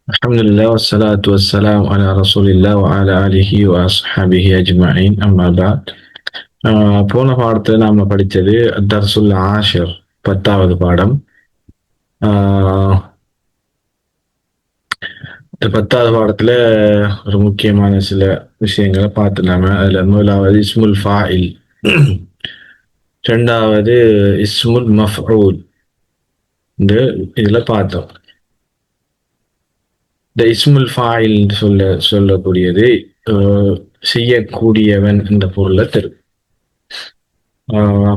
الحمد لله والصلاة والسلام على رسول الله وعلى آله وأصحابه أجمعين أما بعد போன பாடத்துல நாம படிச்சது தர்சுல் ஆஷிர் 10வது பாடம். ஆஹ் இந்த 10வது பாடத்துல ஒரு முக்கியமான சில விஷயங்களை பார்த்துனாம. அதுல முதலாவது இஸ்முல் ஃபாயில், ரெண்டாவது இஸ்முல் மஃஊல். இந்த இதுல பார்த்தோம். இந்த இஸ்முல் ஃபாயில் சொல்லக்கூடியது செய்யக்கூடியவன் என்ற பொருளை தரும்.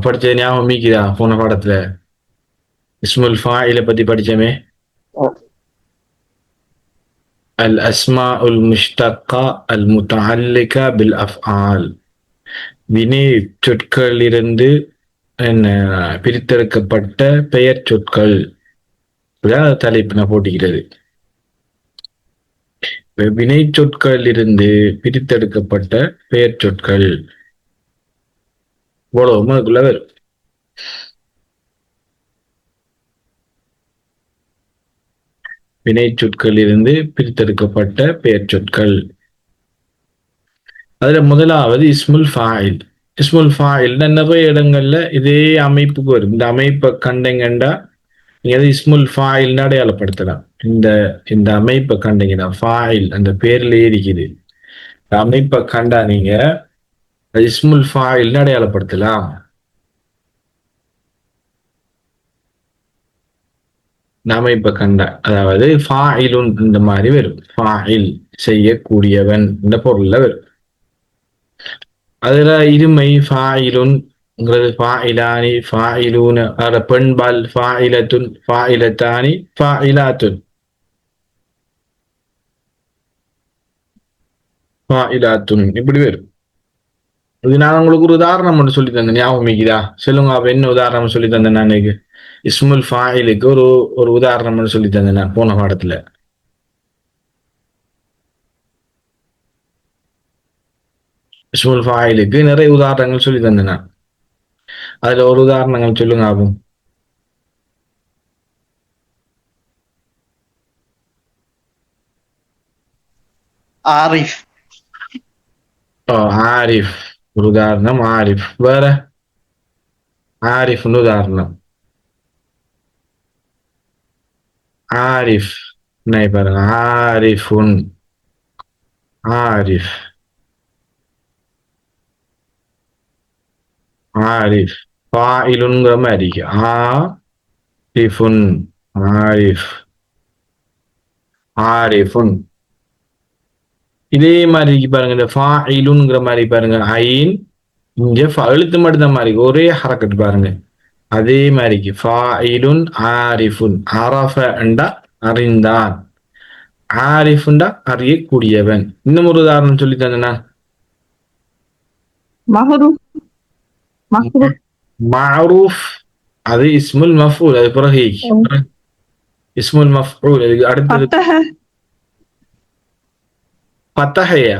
படிச்சது ஞாபகம் மீக்குதா? போன பாடத்துல இஸ்முல் ஃபாயிலை பத்தி படிச்சோமே. அல் அஸ்மாஉல் முஷ்தக்கா அல் முத்தஅல்லிகா பில் அஃஆல், வினை சொற்களிலிருந்து என்ன பிரித்தெடுக்கப்பட்ட பெயர் சொற்கள். தலைப்பு நான் போட்டிக்கிறது. வினை சொற்களிலிருந்து பிரித்தெடுக்கப்பட்ட பெயர் சொற்கள் இவ்வளவும் அதுக்குள்ள வரும். வினை சொற்களிலிருந்து பிரித்தெடுக்கப்பட்ட பெயர் சொற்கள். அதுல முதலாவது இஸ்முல் ஃபாயில். இஸ்முல் ஃபாயில் நிறைய இடங்கள்ல இதே அமைப்புக்கு வரும். இந்த அமைப்பை கண்டீங்கண்டா நீங்க இஸ்முல் ஃபாயில் அடையாளப்படுத்தலாம். இந்த அமைப்பை கண்டீங்கன்னா ஃபாயில் அந்த பேர்லயே இருக்குது. இந்த அமைப்பை கண்டா நீங்க இஸ்முல் ஃபாயில் அடையாளப்படுத்தலாம். அமைப்பை கண்டா, அதாவது ஃபாயிலுன் இந்த மாதிரி வரும். ஃபாயில் செய்யக்கூடியவன் இந்த பொருள்ல வரும். அதுல இருமை ஃபாயிலுன் ஃபாயிலானி ஃபாயிலூன, பெண்பால் ஃபாயிலத்துன் ஃபாயிலத்தானி ஃபாயிலாத்துன் ஃபாயிலாத்துன் இப்படி வரும். இது நான் உங்களுக்கு ஒரு உதாரணம் ஒன்று சொல்லி தந்தேன், ஞாபகம் இருக்குதா? சொல்லுங்க, அப்ப என்ன உதாரணம் சொல்லி தந்தேன் நான்? இஸ்முல் ஃபாயிலுக்கு ஒரு உதாரணம் சொல்லி தந்தேன் நான் போன பாடத்துல. இஸ்முல் ஃபாயிலுக்கு நிறைய உதாரணங்கள் சொல்லி தந்தேன் நான். அதுல ஒரு உதாரணங்கள் சொல்லுங்க ஆகும். ஆரிஃப். ஆரிஃப் ஒரு உதாரணம். ஆரிஃப் வேற? ஆரிஃப்னு உதாரணம். ஆரிஃப் பாருங்க. ஆரிஃபுன், ஆரிஃப், ஆரிஃப் ஃபாயிலுங்கிற மாதிரி. ஆரிஃபுன், ஆரிஃப், ஆரிஃபுன் இதே மாதிரி பாருங்க. இந்த ஃபாயிலுங்கிற மாதிரி பாருங்க. ஐன் இங்க எழுத்து மட்டும் தான் மாதிரி ஒரே ஹரக்கட் பாருங்க. அதே மாதிரி ஃபாயிலுன் ஆரிஃபுன். அரஃப என்றா அறிந்தான், ஆரிஃபுண்டா அறியக்கூடியவன். இன்னும் ஒரு உதாரணம் சொல்லி தந்தேனா? மஅரூஃப் அது இஸ்முல் மஃஊல். அது பிறகு இஸ்முல் மஃஊல். அதுக்கு அடுத்தது ஃபத்தஹயா.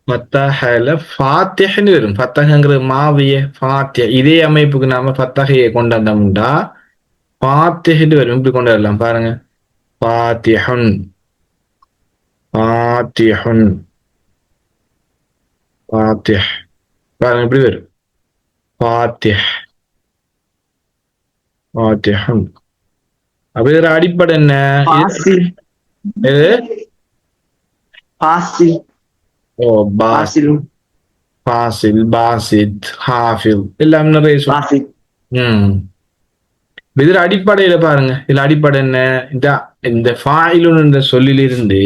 ஃபத்தஹல ஃபாத்திஹ்னு வரும். ஃபத்தஹங்கிறது மாவிய ஃபாத்திஹ். இதே அமைப்புக்கு நாம ஃபத்தஹையை கொண்டாந்தோம்டா ஃபாத்திஹ்னு வரும். இப்படி கொண்டு வரலாம் பாருங்க. ஃபாத்திஹுன், ஃபாத்திஹுன், ஃபாத்திஹ் பாருங்க இப்படி வரும். ஃபாத்திஹ், ஃபாத்திஹுன். அப்ப இதோட அடிப்படை என்ன? ஓ பாசில், பாசில், பாசித், ஹாஃபில் எல்லாம் நிறைய சொல்லி. இதுல அடிப்படையில பாருங்க. இதுல அடிப்படை என்ன? இந்த ஃபாயிலுன் என்ற சொல்லிலிருந்து,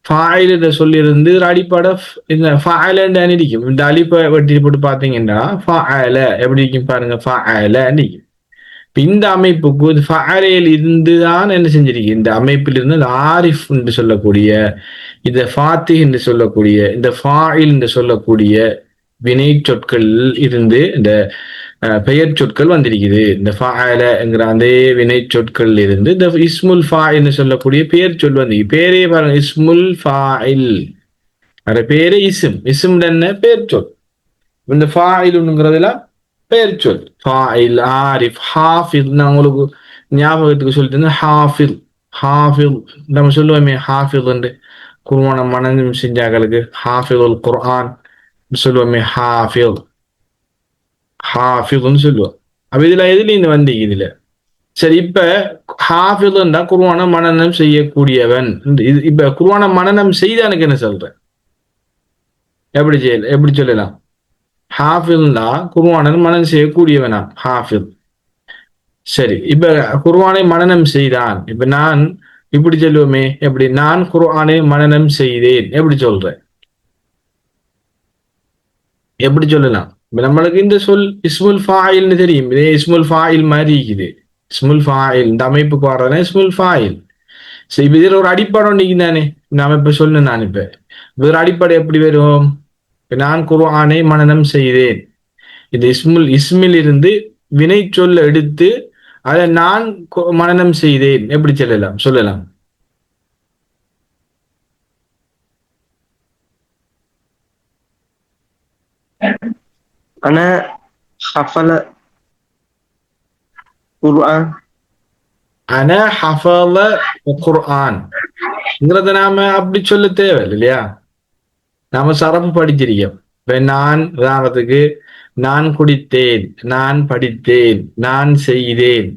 ஃபாயில் என்ற சொல்லிலிருந்து அடிப்படை இந்த ஃபாயிலன்னு இருக்கும். இந்த அலிப்பை வெட்டி போட்டு பாத்தீங்கன்னா ஃபாயில எப்படி இருக்கும் பாருங்க. ஃபாயில நிக்கும். இந்த அமைப்புக்கு ஃபாயிலில் இருந்துதான் என்ன செஞ்சிருக்கு? இந்த அமைப்பில் இருந்து ஆரிஃப் என்று சொல்லக்கூடிய, இந்த ஃபாத்திஹ் என்று சொல்லக்கூடிய, இந்த ஃபாயில் என்று சொல்லக்கூடிய வினை சொற்கள் இருந்து இந்த பெயர் சொற்கள் வந்திருக்குது. இந்த ஃபாயிலங்கிற அந்த வினை சொற்கள் இருந்து இந்த இஸ்முல் ஃபாயில் சொல்லக்கூடிய பெயர் சொல் வந்து பேரே பாருங்க. இஸ்முல் ஃபாயில் அது பேரே இஸ்ம். இஸ்ம் என்ன? பெயர் சொல். இந்த ஃபாயிலுங்கிறதுல பெயர் சொல். ஃபாயில், ஆரிஃப், ஹாஃபிஸ். உங்களுக்கு ஞாபகத்துக்கு சொல்லிட்டு ஹாஃபில். ஹாஃபில் நம்ம சொல்லுவோமே ஹாஃபில் என்று குர்ஆனை மனனம் செஞ்சாங்களுக்கு ஹாஃபிதுல் குர்ஆன் சொல்லுவோமே ஹாஃபில். ஹாஃபிதுன்னு சொல்லுவோம். அப்ப இதுல எதுல இந்த வந்தீங்க இதுல? சரி, இப்ப ஹாஃபிதுன்னா குர்ஆனை மனனம் செய்யக்கூடியவன். இப்ப குர்ஆனை மனனம் செய்தானுக்கு என்ன சொல்றேன்? எப்படி சொல்லலாம்? ஹாஃபில்னா குர்ஆனை மனனம் செய்யக்கூடியவனா ஹாஃபில். சரி, இப்ப குர்ஆனை மனனம் செய்தான். இப்ப நான் இப்படி சொல்லுவோமே, எப்படி? நான் குர்ஆனை மனனம் செய்தேன். எப்படி சொல்றேன்? எப்படி சொல்லலாம்? இப்ப நம்மளுக்கு இந்த சொல் இஸ்முல் ஃபாயில்னு தெரியும். இதே இஸ்முல் ஃபாயில் மாதிரி இருக்குது. இஸ்முல் ஃபாயில் இந்த அமைப்புக்கு வர்றதுனா இஸ்முல் ஃபாயில். சரி, இப்ப இதுல ஒரு அடிப்படை ஒன்றைக்கு தானே நாம இப்ப சொல்லணும். நான் இப்ப ஒரு அடிப்படை எப்படி வரும்? இப்ப நான் குர்ஆனை மனனம் செய்தேன். இந்த இஸ்மில் இருந்து வினை சொல்ல எடுத்து அதை நான் மனனம் செய்தேன். எப்படி சொல்லலாம்? أنا حفظ قرآن. அன ஹஃபல குர்ஆன்ங்கிறத நாம அப்படி சொல்ல தேவையில்லை இல்லையா? நாம சரப்பு படிச்சிருக்கோம். இப்ப நான் உதாரணத்துக்கு நான் குடித்தேன், நான் படித்தேன், நான் செய்தேன்.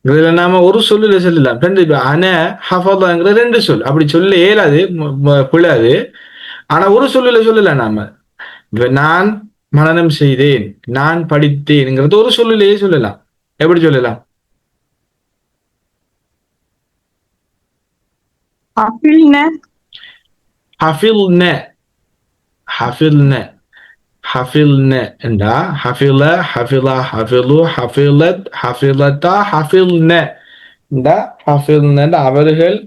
இதுல நாம ஒரு சொல்லுல சொல்லலாம். ரெண்டு அன ஹஃபலங்கிற ரெண்டு சொல் அப்படி சொல்ல இயலாது, பிழாது. ஆனா ஒரு சொல்லுல சொல்லலாம் நாம. இப்ப நான் மனனம் செய்தேன், நான் படித்தேன்ங்கிறது ஒரு சொல்லிலேயே சொல்லலாம். எப்படி சொல்லலாம்? حفظنا ஹஃபில்ன. ஹஃபில்ன ஹஃபில்ன என்றா ஹஃபில ஹஃபில ஹஃபிலு ஹஃபிலத் ஹஃபிலத்தா ஹஃபில்ன என்றா ஹஃபில்ன அவர்கள்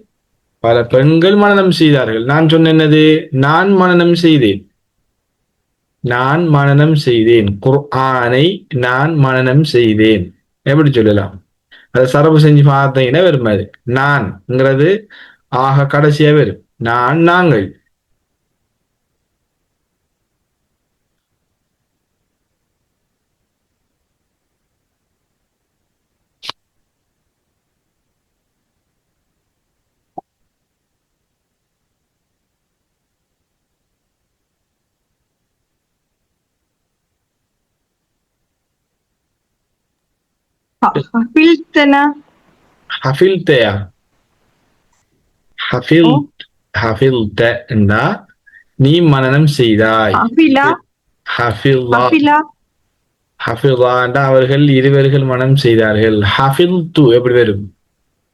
பல பெண்கள் மனனம் செய்தார்கள். நான் சொன்ன என்னது? நான் மனனம் செய்தேன். நான் மனனம் செய்தேன். குர்ஆனை நான் மனனம் செய்தேன். எப்படி சொல்லலாம்? அதை சரபு செஞ்சு பார்த்தீங்கன்னா வரும். அது நான்ங்கிறது ஆக கடைசியா வரும். நான், நாங்கள். حفظتنا ஹஃபில்தயா? ஹஃபில் ஹஃபில்த என்றா நீ மனனம் செய்தாய். حفظ ஹஃபில்லா حفظ ஹஃபில்லா என்றா அவர்கள் இருவர்கள் மனம் செய்தார்கள். ஹஃபில் து எப்படி வரும்?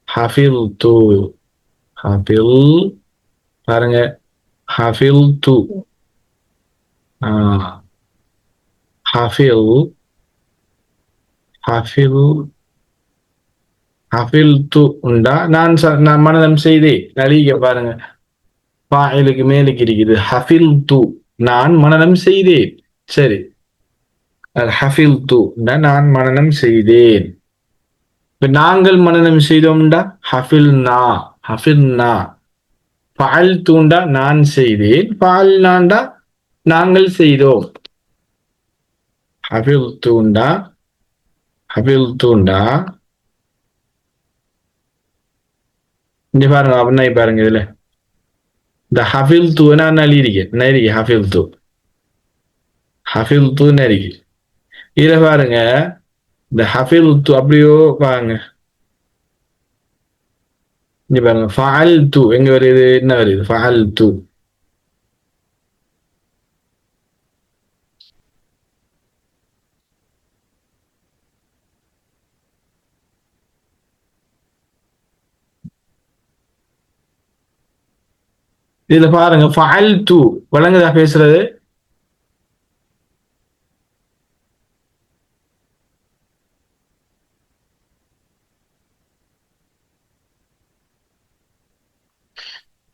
ஹஃபில் து. ஹஃபில் பாருங்க, ஹஃபில் து. ஹஃபில் ஹஃபில் ஹஃபில் து உண்டா நான் மனனம் செய்தேன். நலிக பாருங்க, ஃபாயிலுக்கு மேலுக்கு இருக்குது. ஹஃபில் து நான் மனனம் செய்தேன். சரி, ஹஃபில் து நான் மனனம் செய்தேன். இப்ப நாங்கள் மனனம் செய்தோம்டா ஹஃபில்னா. ஹஃபில்னா ஃபாயில் தூண்டா நான் செய்தேன். ஃபாயில் நான்டா நாங்கள் செய்தோம். ஹஃபில் தூண்டா ஹஃபில் தூண்டா இங்க பாருங்க. அப்படின்னா பாருங்க, இதுல இந்த ஹஃபில் தூ நான் எழுதியிருக்கேன். ஹஃபில் தூ ஹஃபில் தூ இருக்கு. இதுல பாருங்க, இந்த ஹஃபில் தூ அப்படியோ பாருங்க. இங்க பாருங்க, ஃபஅல் தூ எங்க வருது? என்ன வருது? ஃபஅல் தூ. இதுல பாருங்க, ஃபஅல் தூ வழங்குதா பேசுறது?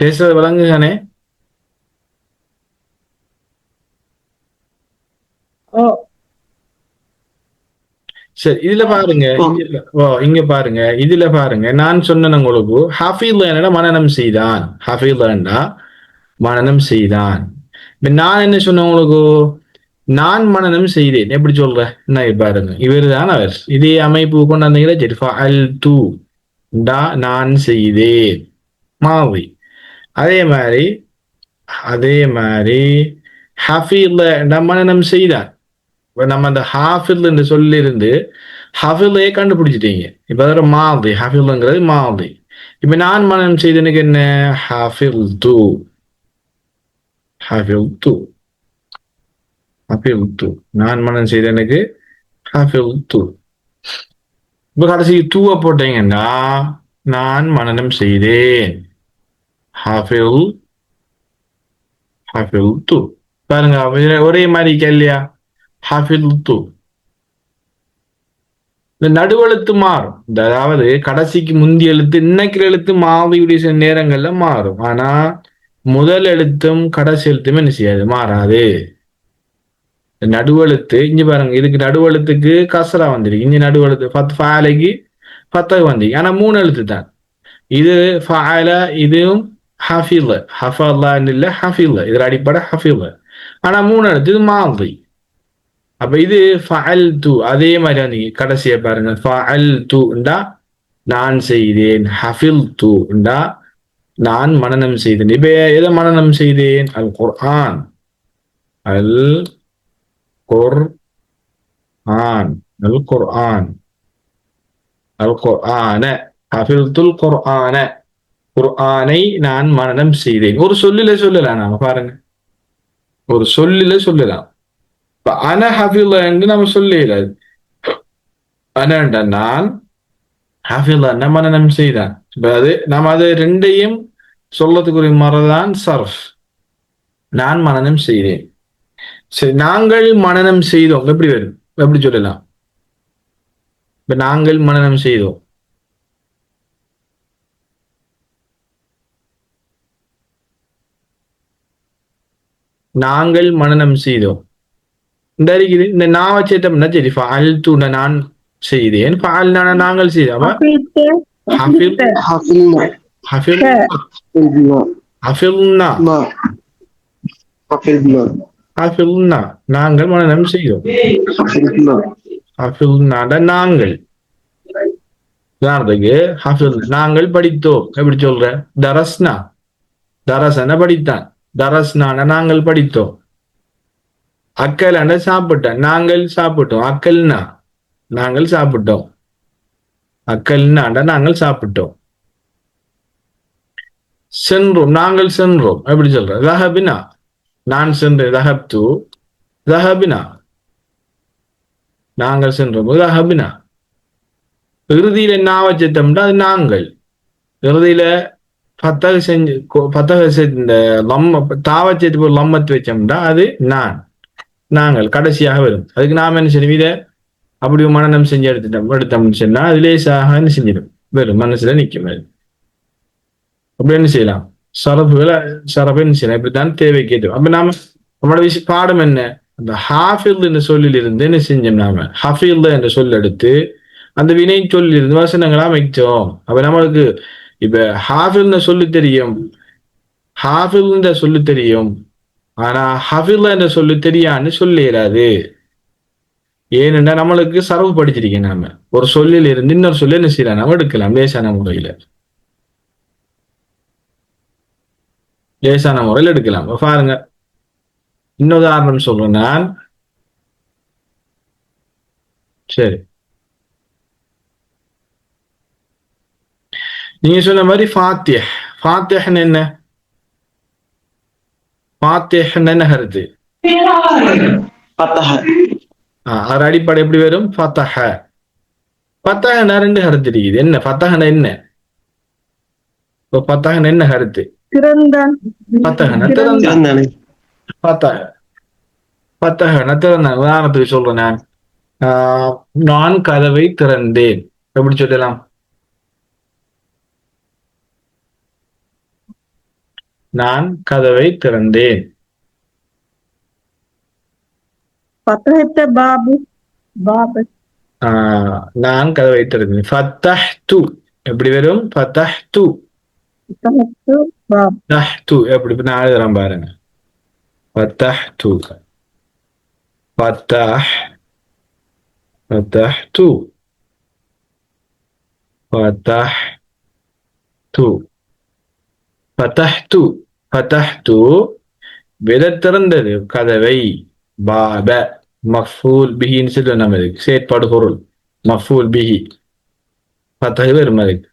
பேசுறது வழங்குதானே? சரி, இதுல பாருங்க, இங்க பாருங்க, இதுல பாருங்க. நான் சொன்னேன் உங்களுக்கு ஹஃபீல் என்னடா மனனம் செய்தான். ஹஃபீல் மனனம் செய்தான். இப்ப நான் என்ன சொன்னேன் உங்களுக்கு? நான் மனனம் செய்தேன். எப்படி சொல்ற? என்ன பாருங்க, இவர் தான் அவர். இதே அமைப்பு கொண்டு வந்தீங்களா சரி. ஃபஅல்து நான் செய்தேன் மாவி. அதே மாதிரி ஹஃபீல மனனம் செய்தான். இப்ப நம்ம அந்த ஹாஃபில் என்று சொல்லிருந்து ஹஃபிலே கண்டுபிடிச்சிட்டீங்க. இப்ப அதோட மாதி ஹஃபில்ங்கிறது மாதி. இப்ப நான் மனனம் செய்தனுக்கு என்ன? ஹஃபில் து ஹஃபில் து ஹஃபில் து நான் மனனம் செய்தனுக்கு ஹஃபில் து. இப்ப கடைசி தூவ போட்டீங்கன்னா நான் மனனம் செய்தேன். ஹஃபில் ஹஃபில் து. பாருங்க ஒரே மாதிரி இல்லையா? ஹஃபில் து. இந்த நடுவெழுத்து மாறும். அதாவது கடைசிக்கு முந்தி எழுத்து இன்னைக்கு எழுத்து மாவியுடைய சில நேரங்கள்ல மாறும். ஆனா முதல் எழுத்தும் கடைசி எழுத்துமே என்ன செய்யாது, மாறாது. நடுவெழுத்து இங்க பாருங்க, இதுக்கு நடுவெழுத்துக்கு கசரா வந்திருக்கு. இங்க நடுவெழுத்து ஃபாலைக்கு ஃபத்தகு வந்திருக்கு. ஆனா 3 எழுத்து தான். இது ஃபஅல, இதுவும் ஹஃபில. ஹஃபல்லான்னு இல்ல, ஹஃபில. இதுல அடிப்படை ஹஃபில. ஆனா 3 எழுத்து, இது மாதி. அப்ப இது ஃபஅல்து. அதே மாதிரி நீங்க கடைசியா பாருங்க, ஃபஅல்துண்டா நான் செய்தேன், ஹஃபில்துண்டா நான் மனனம் செய்தேன். இப்ப எதை மனனம் செய்தேன்? அல் குர்ஆன். அல் குர்ஆன் அல் குர்ஆன் அல் குர்ஆன ஹஃபில்துல் குர்ஆன. குர்ஆனை நான் மனனம் செய்தேன். ஒரு சொல்லில சொல்லலாம். நாம பாருங்க, ஒரு சொல்லில சொல்லலாம். அன ஹஃபில என்று நம்ம சொல்லலாது. அனண்டா நான், ஹஃபில மனனம் செய்தான். அது நம்ம அது ரெண்டையும் சொல்லத்துக்குரிய முறைதான் சர்ஃப். நான் மனனம் செய்தேன். சரி, நாங்கள் மனனம் செய்தோம் எப்படி வரும்? எப்படி சொல்லலாம்? இப்ப நாங்கள் மனனம் செய்தோம். நாங்கள் மனனம் செய்தோம். இந்த இருக்குது. இந்த நான் வச்சேட்டோம்னா சரி, ஃபஅல்து நான் செய்தேன், ஃபஅல்னா நாங்கள் செய்தோம். ஹஃபில் ஹஃபில் ஹஃபில்னா ஹஃபில்னா நாங்கள் மனனம் செய்தோம். ஹஃபில்னாட நாங்கள். உதாரணத்துக்கு ஹஃபில் நாங்கள் படித்தோம். எப்படி சொல்ற? தரஸ்னா. தரசன படித்தான். தரஸ்னான நாங்கள் படித்தோம். அக்கலான சாப்பிட்டான். நாங்கள் சாப்பிட்டோம். அக்கல்னா நாங்கள் சாப்பிட்டோம். அக்கல்னாண்ட நாங்கள் சாப்பிட்டோம். சென்றோம். நாங்கள் சென்றோம். எப்படி சொல்ற? தஹபினா நான் சென்றேன். தஹப்து தஹபினா நாங்கள் சென்றோம். தஹபினா. இறுதியில என்ன வச்சோம்னா அது நாங்கள். இறுதியில பத்தக செஞ்சு இந்த தாவச்சேத்து போய் லம்மத்து வச்சோம்னா அது நான், நாங்கள் கடைசியாக வரும். அதுக்கு நாம என்ன செய்யணும்? இதை அப்படி மனநம் செஞ்சு எடுத்தோம்னு சொன்னா அது லேசாக என்ன செஞ்சிடும், வெறும் மனசுல நிற்கும். அப்படி என்ன செய்யலாம்? சரபை என்ன செய்யலாம்? இப்படித்தான் தேவை கேட்டு. அப்ப நாம நம்மளோட பாடம் என்ன? அந்த ஹாஃபில் என்ற சொல்லில் இருந்து என்ன செஞ்சோம்? நாம ஹஃபீல் என்ற சொல் எடுத்து அந்த வினை சொல்லிலிருந்து வசனங்களா அமைச்சோம். அப்ப நம்மளுக்கு இப்ப ஹாஃபில்னு சொல்லி தெரியும், ஹாஃபில் சொல்லி தெரியும். ஆனா ஹஃபில் என்ற சொல்லி தெரியான்னு சொல்லிடாது. ஏனென்றா நம்மளுக்கு சரவு படிச்சிருக்கேன். நாம ஒரு சொல்லில் இருந்து இன்னொரு சொல்லி என்ன செய்யலாம்? நாம எடுக்கலாம் லேசான முறையில. லேசான முறையில் எடுக்கலாம். பாருங்க, இன்னொரு உதாரணம் சொல்றேன் நான். சரி, நீங்க சொன்ன மாதிரி ஃபாத்திஹ். ஃபாத்திஹ்னு என்ன? ஃபாத்திஹ்னு என்ன கருத்து? அது அடிப்படை எப்படி வரும்? ஃபதஹ. ஃபதஹ்னா 2 கருத்து இருக்குது. என்ன ஃபதஹ்னா என்ன? இப்போ ஃபதஹ்னா என்ன கருத்து? திறந்தான். ஃபதஹ்னா திறந்தான். ஃபதஹ் ஃபதஹ்னா திறந்தான். உதாரணத்துக்கு சொல்றேன் நான். நான் கதவை திறந்தேன். எப்படி சொல்லலாம்? நான் கதவை திறந்தேன். நான் கதவை திறந்தேன். ஃபதஹ்து எப்படி வரும்? ஃபதஹ்து. ஃபதஹ்து எப்படி நான் எழுதுறேன் பாருங்க. ஃபதஹ்து. ஃபத்தஹ், ஃபத்தஹ்து, ஃபத்தஹ்து, ஃபத்தஹ்து, ஃபத்தஹ்து விட திறந்தது கதவை. பாப மஃபூல் பிஹின்னு சொல்லி நம்ம செயற்பாடு பொருள் மஃபூல் பிஹி ஃபத்தஹ் வரும் அதுக்கு.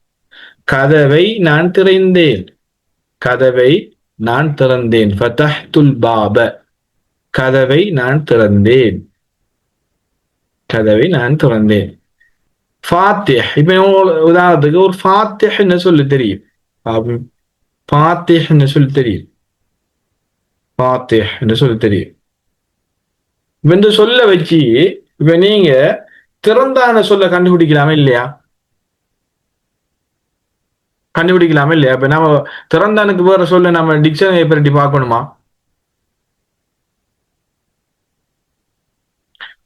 கதவை நான் திறந்தேன், கதவை நான் திறந்தேன். ஃபதஹ்துல் பாப கதவை நான் திறந்தேன், கதவை நான் திறந்தேன். ஃபாத்திஹ் இப்ப உதாரணத்துக்கு ஒரு ஃபாத்திஹ்ன்னு சொல்லி தெரியும். ஃபாத்திஹ்ன்னு சொல்லி தெரியும், ஃபாத்திஹ்ன்னு சொல்லி தெரியும். இந்த சொல்ல வச்சு இப்ப நீங்க திறந்தான சொல்ல கண்டுபிடிக்கலாமா இல்லையா? கண்டுபிடிக்கலாமா இல்லையா? இப்ப நம்ம திறந்தானுக்கு வேற சொல்ல நம்ம டிக்ஷனரி பரட்டி பார்க்கணுமா?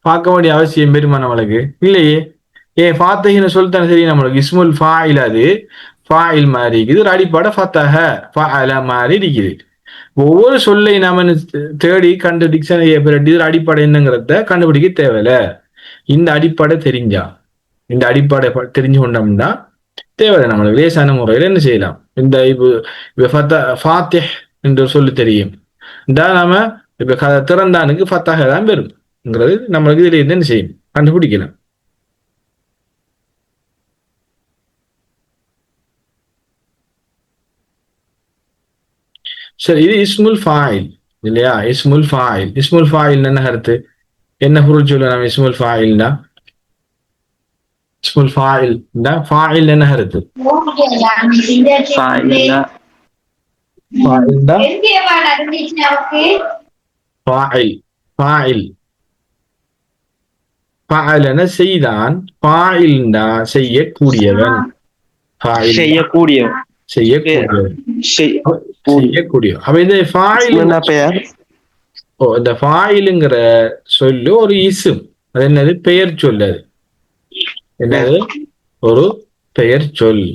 பார்க்க வேண்டிய அவசியம் பெருமா நம்மளுக்கு இல்லையே. ஏன் ஃபாத்திஹ்னு சொல்லித்தானே சரி, நம்மளுக்கு இஸ்முல் ஃபாயில் அது ஃபாயில் மாதிரி இருக்குது, ஒரு அடிப்படை ஃபத்தஹ ஃபஅல மாதிரி இருக்குது. ஒவ்வொரு சொல்லை நாம தேடி கண்டு டிக்ஷனரியை பிரட்டி அடிப்படை என்னங்கிறத கண்டுபிடிக்க தேவையில்ல. இந்த அடிப்படை தெரிஞ்சா, இந்த அடிப்படை தெரிஞ்சு கொண்டோம்னா தேவையில்லை. நம்மளுக்கு லேசான முறையில் என்ன செய்யலாம், இந்த இப்ப ஃபாத்திஹ் என்று சொல்லி தெரியும், இந்த நாம இப்ப திறந்தானுக்கு ஃபத்தஹ தான் பெறும்ங்கிறது நம்மளுக்கு இதுல இருந்து என்ன செய்யும் கண்டுபிடிக்கலாம். சரி, இது இஸ்முல் ஃபாயில் இல்லையா? இஸ்முல் ஃபாயில், இஸ்முல் ஃபாயில் என்ன கருத்து, என்ன பொருள் சொல்ல நம்ம இஸ்முல் ஃபாயில்னா? இஸ்முல் ஃபாயில் ஃபாயில் என்ன கருத்து? ஃபாயில், ஃபாயில் ஃபாயில்னா செய்தான், ஃபாயில்னா செய்யக்கூடியவன், செய்யக்கூடியவன், செய்யக்கூடியவன், செய்யக்கூடியவன். அப்ப இந்த ஃபாயில் என்ன பெயர்? இந்த ஃபாயிலுங்கிற சொல்லு ஒரு இஸ்ம், அது என்னது பெயர் சொல், அது என்னது ஒரு பெயர் சொல்.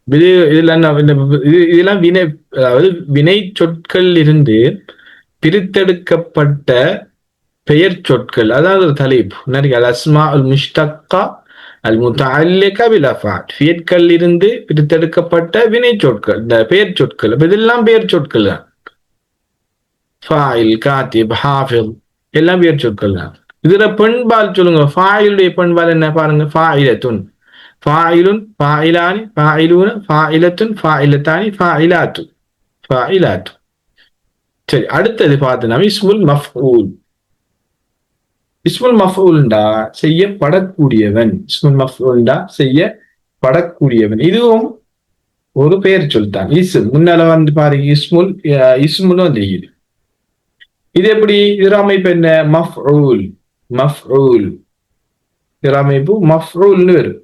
இதெல்லாம் வினை, அதாவது வினை சொற்கள் இருந்து பிரித்தெடுக்கப்பட்ட பெயர் சொற்கள், அதாவது ஒரு தலைப்பு அல் அஸ்மா அல் முஷ்தக்கா அல் முத்தஅல்லிகா பில் அஃஆல், ஃபியற்கள் இருந்து பிரித்தெடுக்கப்பட்ட வினை சொற்கள், இந்த பெயர் சொற்கள். இதெல்லாம் பெயர் சொற்கள் தான். ஃபாயில், காத்திப், ஹாஃபிஸ் எல்லாம் பெயர் சொற்கள் தான். இதுல பெண்பால் சொல்லுங்க, ஃபாயிலுடைய பெண்பால் என்ன பாருங்க, ஃபாயிலத்துன், ஃபாயிலுன், ஃபாயிலானி, ஃபாயிலூன, ஃபாயிலத்துன், ஃபாயிலத்தானி, ஃபாயிலாத்து, ஃபாயிலாத்து. சரி, அடுத்தது பார்த்தோம்னா இஸ்முல் மஃஊல். இஸ்முல் மஃஊல்டா செய்யப்படக்கூடியவன், இஸ்முல் மஃஊல்டா செய்யப்படக்கூடியவன். இதுவும் ஒரு பெயர் சொல் தான். இஸ்ம் முன்னால வந்து பாருங்க, இஸ்முன்னு வந்து இது எப்படி? இது அமைப்பு என்ன? மஃஊல், மஃஊல் அமைப்பு மஃஊல்னு வரும்.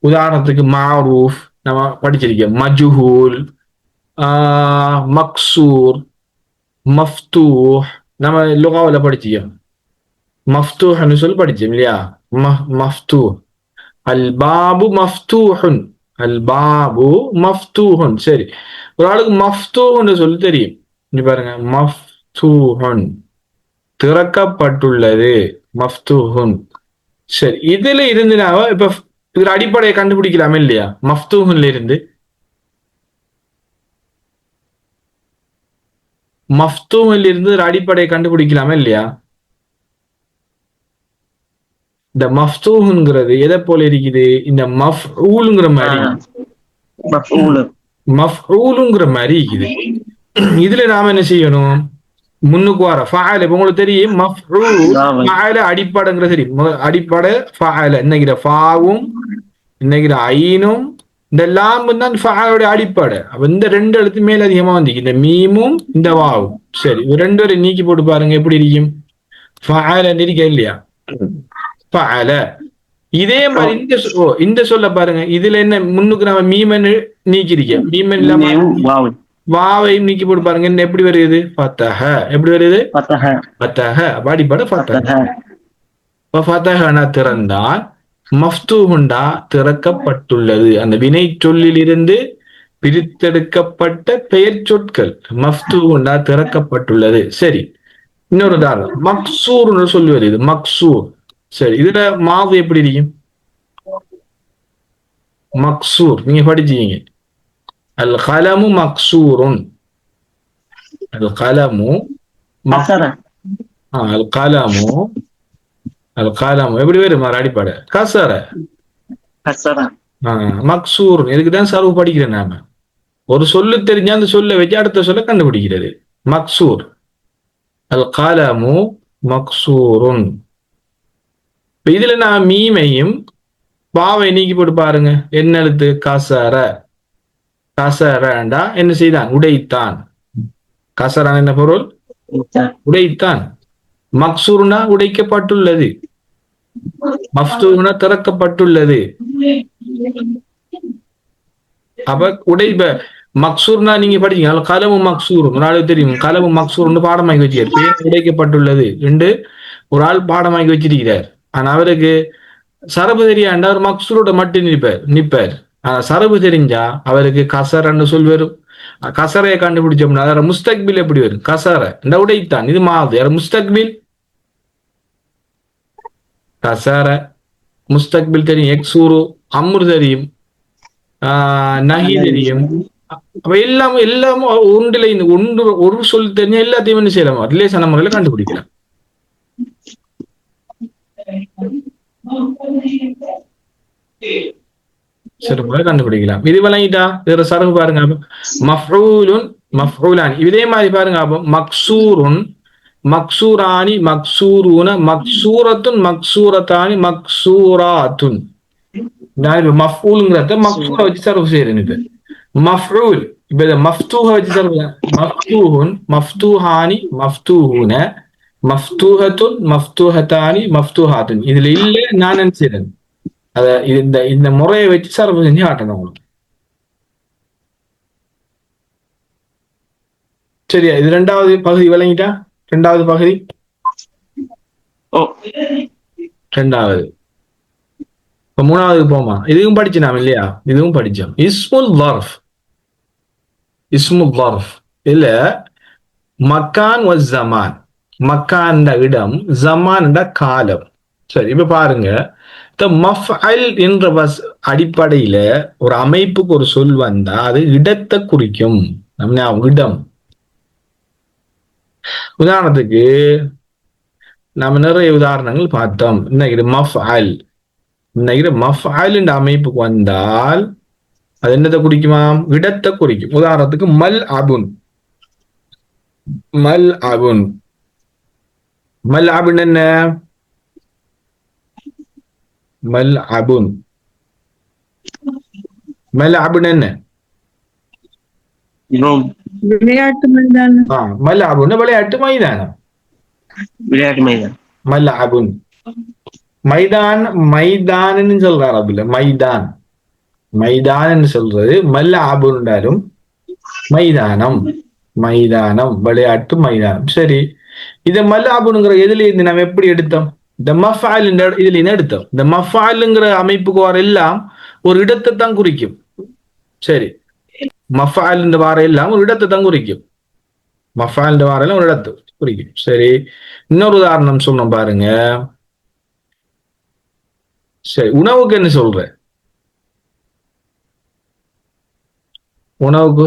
உதாரணத்துக்கு மாரூஃப் நம்ம படிச்சிருக்கோம், மஜ்ஹூல், மக்சூர், மஃப்தூஹ் நம்ம லுகாவில் படிச்சிக்கோம். மஃப்தூஹ்னு சொல்லி படிச்சோம் இல்லையா? மஃப்தூஹ், அல் பாபு மஃப்தூஹுன், அல் பாபு மஃப்தூஹுன். சரி, ஒரு ஆளுக்கு மஃப்தூஹ்னு சொல்லி தெரியும். இங்க பாருங்க, மஃப்தூஹுன் திறக்கப்பட்டுள்ளது, மஃப்தூஹுன். சரி, இதுல இருந்து நாம இப்ப இதுல அடிப்படையை கண்டுபிடிக்கலாமே இல்லையா? மஃப்தூஹுன்ல இருந்து, மஃப்தூஹில் இருந்து அடிப்படையை கண்டுபிடிக்கலாமே இல்லையா? இந்த மஃப்தூஹுங்கிறது எதை போல இருக்குது? இந்த மஃஊலுங்கிற மாதிரி, மஃஊலுங்கிற மாதிரி இருக்குது. இதுல நாம என்ன செய்யணும்? முன்னுக்கு வர ஃபஅல, இப்ப உங்களுக்கு தெரியும் மஃஊல் ஃபஅல அடிப்படைங்கிறது தெரியும். அடிப்படை ஃபஅல, இன்னைக்கு ஃபாவும் இன்னைக்கு ஐனும் இந்த லாமும் தான் ஃபஅலோட அடிப்படை. அப்ப இந்த ரெண்டு எழுத்து மேல அதிகமா வந்து இந்த மீமும் இந்த வாவும். சரி, ரெண்டு பேரும் நீக்கி போட்டு பாருங்க எப்படி இருக்கும். ஃபஅல இருக்க இல்லையா? ஃபஅல. இதே மாதிரி இந்த சொல்ல பாருங்க, இதுல என்ன முன்னுக்கு நம்ம மீமன் நீக்கி இருக்கேன், மீமன் இல்லாம வாவையும் நீக்கி போட்டு பாருங்க, என்ன எப்படி வருது? ஃபத்தஹ. எப்படி வருது? ஃபத்தஹ. அடிப்படை ஃபத்தஹ. ஃபத்தஹனா திறந்தான், மஃப்தூஹுண்டா திறக்கப்பட்டுள்ளது. அந்த வினை சொல்லில் இருந்து பிரித்தெடுக்கப்பட்ட பெயர் சொற்கள், மஃப்தூஹுண்டா திறக்கப்பட்டுள்ளது. சரி, இன்னொரு உதாரணம் மக்சூர்னு சொல்லி வருது மக்சூர். சரி, இதுல மாவு எப்படி இருக்கும்? மக்சூர் நீங்க படிச்சீங்க. அல் கலமு மக்சூருன். அல் கலமு கசர அல் கலமு அல் கலமு எப்படி வரும் அடிப்படை? கசர. கசர மக்சூர். இதுக்குதான் சர்வ் படிக்கிறேன் நாம. ஒரு சொல்லு தெரிஞ்சா அந்த சொல்ல வச்சு அடுத்த சொல்ல கண்டுபிடிக்கிறது. மக்சூர். அல் கலமு மக்சூருன். இதுல நான் மீமையும் பாவை நீக்கி போட்டு பாருங்க. என்ன எழுத்து? கசர. கசரண்டா என்ன செய்தான்? உடைத்தான். கசரான் என்ன பொருள்? உடைத்தான். மக்சூர்னா உடைக்கப்பட்டுள்ளது. மஃப்தூனா திறக்கப்பட்டுள்ளது. அப்ப உடைப்ப மக்சூர்னா நீங்க படிச்சீங்க. கலமு மக்சூர் ஒரு ஆளுக்கு தெரியும். கலமு மக்சூர்னு பாடமாக்கி வச்சிருக்காரு. பேர் உடைக்கப்பட்டுள்ளது என்று ஒரு ஆள் பாடமாக்கி வச்சிருக்கிறார். ஆனா அவருக்கு சரபு தெரியாண்டா அவர் மக்சூரோட மட்டும் நிற்பார். ஆனா சரபு தெரிஞ்சா அவருக்கு கசரன்னு சொல் வரும். கசரையை கண்டுபிடிச்சோம்னா அதோட முஸ்தக்பில் எப்படி வரும்? கசர இந்த உடைத்தான். இது மாவுது. யார் முஸ்தக்பில்? கசர. முஸ்தக்பில் தெரியும். எக்ஸூரு அம்ரு தெரியும். நஹி தெரியும். அப்ப எல்லாமே ஒன்றுல இந்த ஒன்று ஒரு சொல் தெரிஞ்ச எல்லாத்தையும் என்ன செய்யலாம்? ரிலேஷன் முறையில கண்டுபிடிக்கலாம். சரி, முறை கண்டுபிடிக்கலாம். இது விளங்கிட்டா? வேற சரகு பாருங்க. மஃஊலுன் மஃஊலான். இதே மாதிரி பாருங்க. அப்போ மக்சூருன் மக்சூரானி மக்சூரூன மக்சூரத்துன் மக்சூரத்தானி மக்சூராத்துன். மஃஊலுங்கிறத மக்சூரை வச்சு சர்வ் செய்யறேன். இது மஃஊல். இப்ப இதை மஃப்தூஹ வச்சு சர்வ். மஃப்தூஹுன் மஃப்தூஹானி மஃப்தூஹுன மஃப்தூஹத்துன் மஃப்தூஹத்தானி மஃப்தூஹாத்துன். இதுல இல்ல நான் என்ன செய்யறேன்? அத இந்த முறையை வச்சு சர்வ் செஞ்சு காட்டணும் உங்களுக்கு. சரியா? இது ரெண்டாவது பகுதி விளங்கிட்டா? ரெண்டாவது பகுதி. ரெண்டாவது. இப்ப மூணாவது போமா. இதுவும் படிச்சு நாம் இல்லையா? இதுவும் படிச்சோம். இஸ்முல் வர்ஃப். இஸ்முல் வர்ஃப் இல்ல மக்கான் வ ஜமான். மக்கான் இடம், ஜமான் காலம். சரி, இப்ப பாருங்க. மஃஅல் என்ற அடிப்படையில ஒரு அமைப்புக்கு ஒரு சொல் வந்தா அது இடத்தை குறிக்கும். இடம். உதாரணத்துக்கு நாம நிறைய உதாரணங்கள் பார்த்தோம். இன்னைக்கு மஃஅல். இன்னைக்கு மஃஅல் என்ற அமைப்புக்கு வந்தால் அது என்னத்தை குறிக்குமா? இடத்தை குறிக்கும். உதாரணத்துக்கு மல் அபுன். மல் அபுன். மல் அபுன் என்ன? மல் அபுன். மல் அபுன் என்ன? விளையாட்டு மைதானம். மல் அபுன் விளையாட்டு மைதானம். விளையாட்டு மைதானம். மல் அபுன் மைதான். மைதான்னு சொல்றாரு. அதுல மைதான். மைதான் சொல்றது மல் அபுன்றாலும் மைதானம். மைதானம் விளையாட்டு மைதானம். சரி, இத மல் அபுன்ங்கிற எதுல இருந்து நம்ம எப்படி எடுத்தோம்? இந்த மஃஅல் இதுல இருந்து எடுத்தோம். இந்த மஃஅல்ங்கிற அமைப்புக்கு வர எல்லாம் ஒரு இடத்தை தான் குறிக்கும். சரி, மஃஅல் வார எல்லாம் ஒரு இடத்தை தான் குறிக்கும். மஃஅல் வார எல்லாம் ஒரு இடத்தை குறிக்கும். சரி, இன்னொரு உதாரணம் சொன்னோம் பாருங்க. சரி, உணவுக்கு என்ன சொல்ற? உணவுக்கு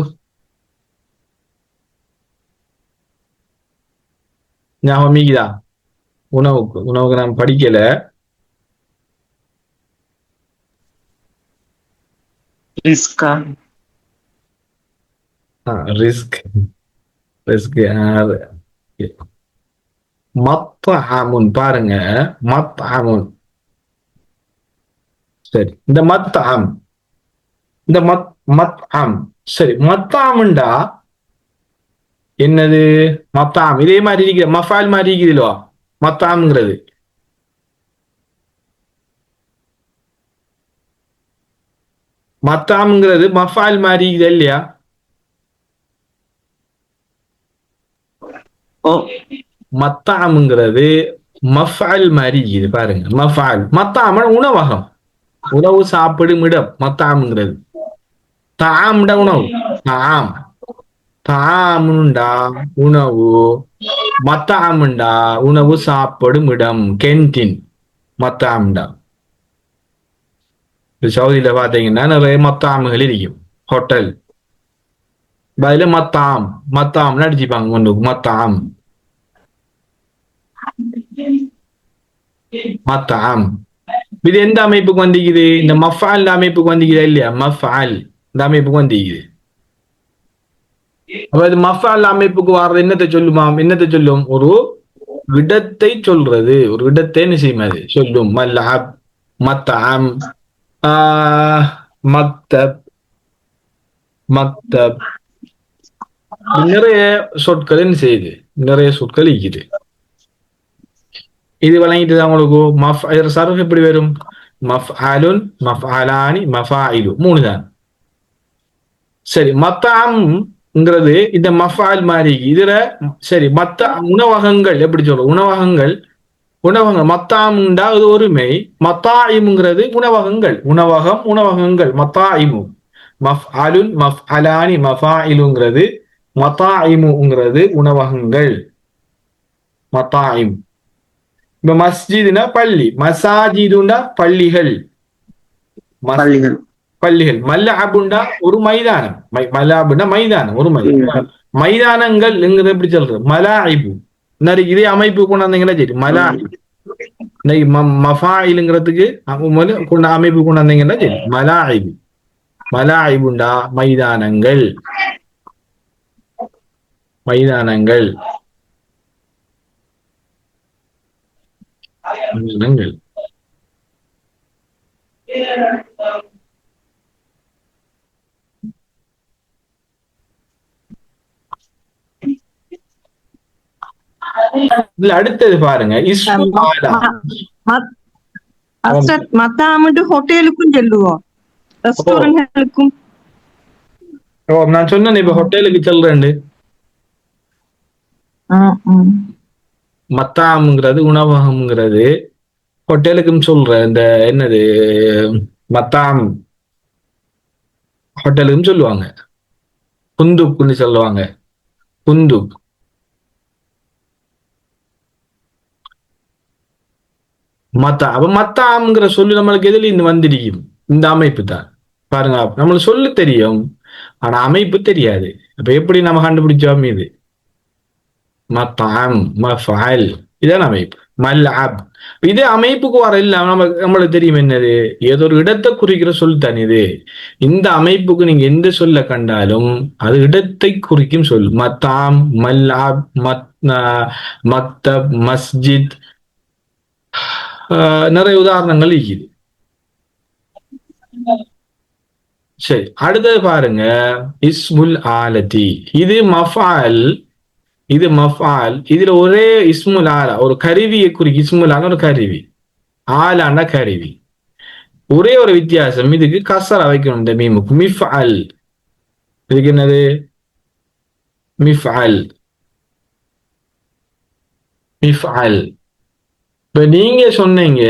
ஞாபகம் மீக்குதா? உணவுக்கு நான் படிக்கல. ரிஸ்க். மத்அமுன் பாருங்க. மத்அமுன். சரி, இந்த மத்அம். இந்த மத்அம். சரி, மத்அம்ண்டா என்னது? மத்அம் இதே மாதிரி இருக்கிற மஃஅல் மாதிரி இருக்குதுல்ல மத்அம்ங்கிறது. மத்அம்ங்கிறது மஃஅல் மாதிரி இருக்குது இல்லையா? மத்அம்ங்கிறது மஃஅல் மாதிரி இருக்குது பாருங்க. மஃஅல். மத்அம் உணவகம், உணவு சாப்பிடும் இடம். மத்அம்ங்கிறது தாம்ட உணவு. தாம். தாமுண்டா உணவு, மத்தாமுண்டா உணவு சாப்பிடும் இடம், கேன்டீன். மத்தாமுண்டா சவுதியில பாத்தீங்கன்னா நிறைய மத்தாமுகள் இருக்கும், ஹோட்டல். பதில மத்தாம், மத்தாம்னு அடிச்சுப்பாங்க கொண்டு, மத்தாம் மத்தாம். இது எந்த அமைப்புக்கு வந்திக்குது? இந்த மஃபால் அமைப்புக்கு வந்திக்குதா இல்லையா? மஃபால் இந்த அமைப்புக்கு வந்திக்குது. அப்ப இது மஃபால் அமைப்புக்கு வர்றது என்னத்தை சொல்லுமாம்? என்னத்தை சொல்லும்? ஒரு இடத்தை சொல்றது, ஒரு இடத்தை என்ன செய்யும் அது சொல்லும். மல்அப், மத்அம், மக்தப், மக்தப், நிறைய சொற்கள் என்ன செய்யுது, நிறைய சொற்கள் இருக்குது. இது வழங்கிட்டு தான் உங்களுக்கு சர்ஃப் எப்படி வரும்? மஃஅலுன், மஃஅலானி, மஃபாயிலு, 3 தான். சரி, மத்தாம்ங்கிறது இந்த மஃபால் மாதிரி. இதுல சரி, மத்த உணவகங்கள் எப்படி சொல்றோம்? உணவகங்கள், உணவகங்கள். மத்தாம்டா அது ஒருமை, மத்தாயிமுங்கிறது உணவகங்கள், உணவகம், உணவகங்கள். மத்தாயிமு, மஃஅலுன், மஃஅலானி, மஃபாயிலுங்கிறது, மத்தாயிமுங்கிறது உணவகங்கள், மத்தாயிம். இப்ப மஸ்ஜிதுனா பள்ளி, மசாஜிதுண்டா பள்ளிகள், பள்ளிகள். பள்ளிகள். மல்லஅபுண்டா ஒரு மைதானம், மல்லஅபுண்டா மைதானம், ஒரு மைதானம். மைதானங்கள் எப்படி சொல்றது? மலாயிபு. இதே அமைப்பு கொண்டாந்தீங்கன்னா சரி, மலாயிபு. மஃபாயிலுங்கிறதுக்கு கொண்ட அமைப்பு கொண்டாந்தீங்கன்னா சரி, மலாயிபு. மலாயிபுண்டா மைதானங்கள், மைதானங்கள், மைதானங்கள். இதுல அடுத்தது பாருங்க, இஸ்மு ஆலா. மத்தாமட்டு ஹோட்டலுக்கும் சொல்லுவோம், ரெஸ்டாரண்ட்களுக்கும். நான் சொன்னேன் இப்ப ஹோட்டலுக்கு சொல்றேன். மத்தாம்ங்கிறது உணவகம்ங்கிறது, ஹோட்டலுக்கும் சொல்றேன். இந்த என்னது மத்தாம் ஹோட்டலுக்கும் சொல்லுவாங்க, புந்துக்குன்னு சொல்லுவாங்க, புந்துக். அப்ப மத்தாம்ங்கிற சொல்லு நம்மளுக்கு எதுல இருந்து வந்திருக்கும்? இந்த அமைப்பு தான் பாருங்க. நம்மளுக்கு சொல்லு தெரியும், ஆனா அமைப்பு தெரியாது. அப்ப எப்படி நம்ம கண்டுபிடிச்சோம்? இது மத்தாம், மஃஅல், இதான் அமைப்பு. மல்அப், இது அமைப்புக்கு வர இல்ல, நம்மளுக்கு தெரியும் என்னது, ஏதோ ஒரு இடத்தை குறிக்கிற சொல் தான் இது. இந்த அமைப்புக்கு நீங்க எந்த சொல்ல கண்டாலும் அது இடத்தை குறிக்கும் சொல். மத்தாம், மல்அப், மக்தப், மஸ்ஜித், நிறைய உதாரணங்கள் இருக்குது. சரி, அடுத்தது பாருங்க, இஸ்முல் ஆலதி. இது மஃஅல், இது மஃஅல். இதுல ஒரே இஸ்முல் ஆலா, ஒரு கருவியை குறிக்கும். இஸ்முல் ஆலா ஒரு கருவி, ஆலான கருவி. ஒரே ஒரு வித்தியாசம், இதுக்கு கசரா வைக்கணும் இந்த மீமுக்கு. மிஃஅல், இதுக்கு என்னது? மிஃஅல், மிஃஅல். இப்ப நீங்க சொன்னீங்க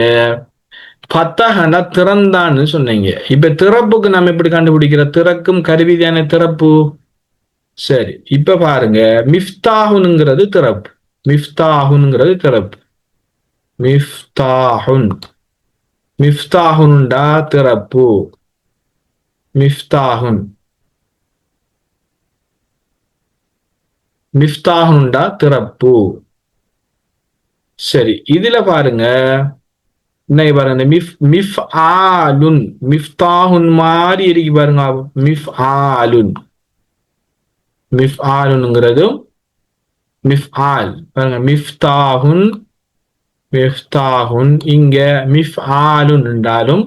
ஃபத்தஹனா திறந்தான்னு சொன்னீங்க. இப்ப திறப்புக்கு நம்ம எப்படி கண்டுபிடிக்கிற? திறக்கும் கருவி தானே திறப்பு. சரி, இப்ப பாருங்க, மிஃப்தாஹுன்ங்கிறது திறப்பு, மிஃப்தாஹுன்ங்கிறது திறப்பு. மிஃப்தாஹுன், மிஃப்தாஹுன்டா திறப்பு, மிஃப்தாஹுன், மிஃப்தாஹுன்டா திறப்பு. சரி, இதுல பாருங்க, பாருங்க, மிஃப்ஆலுன், மிஃப்தாஹுன் மாதிரி இருக்கு பாருங்க. மிஃப்ஆலுன், மிஃப்ஆலுன்ங்கிறதும் மிஃப்ஆல். பாருங்க, மிஃப்தாஹுன், மிஃப்தாஹுன். இங்க மிஃப்ஆலுன் என்றாலும்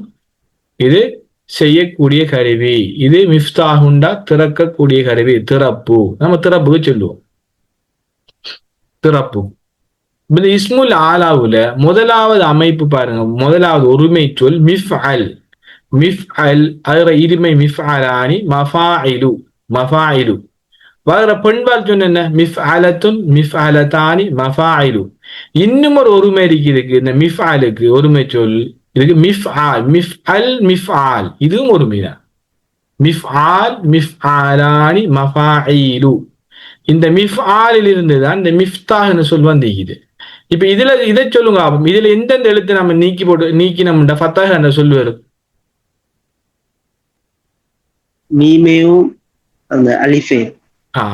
இது செய்யக்கூடிய கருவி. இது மிஃப்தாஹுண்டா திறக்கக்கூடிய கருவி, திறப்பு. நம்ம திறப்புக்கு சொல்லுவோம், திறப்பு. இஸ்முல் ஆலாவுல முதலாவது அமைப்பு பாருங்க, முதலாவது ஒருமை சொல் மிஃஅல். மிஃஅல், அதுல இருமை மிஃஅலானி, மஃபாயிலு, மஃபாயிலு. வேற பெண்பால் சொன்ன என்ன? மிஃஅலத்துன், மிஃஅலதானி, மஃபாயிலு. இன்னும் ஒரு ஒருமை இருக்குது இந்த மிஃஅலுக்கு, ஒருமை சொல் இதுக்கு மிஃஆல். மிஃஅல், மிஃஆல், இதுவும் ஒருமைதான். மிஃஆல், மிஃஅலானி, மஃபாயிலு. இந்த மிஃஆலில் இருந்து தான் இந்த மிஃப்தாஹ்னு சொல் வந்திருக்குது. இப்ப இதுல இதை சொல்லுங்க ஆகும். இதுல எந்தெந்த எழுத்து நம்ம நீக்கி நம்ம ஃபத்தஹ் என்ற சொல் வரும்? மீமையும் அந்த அலிஃபே.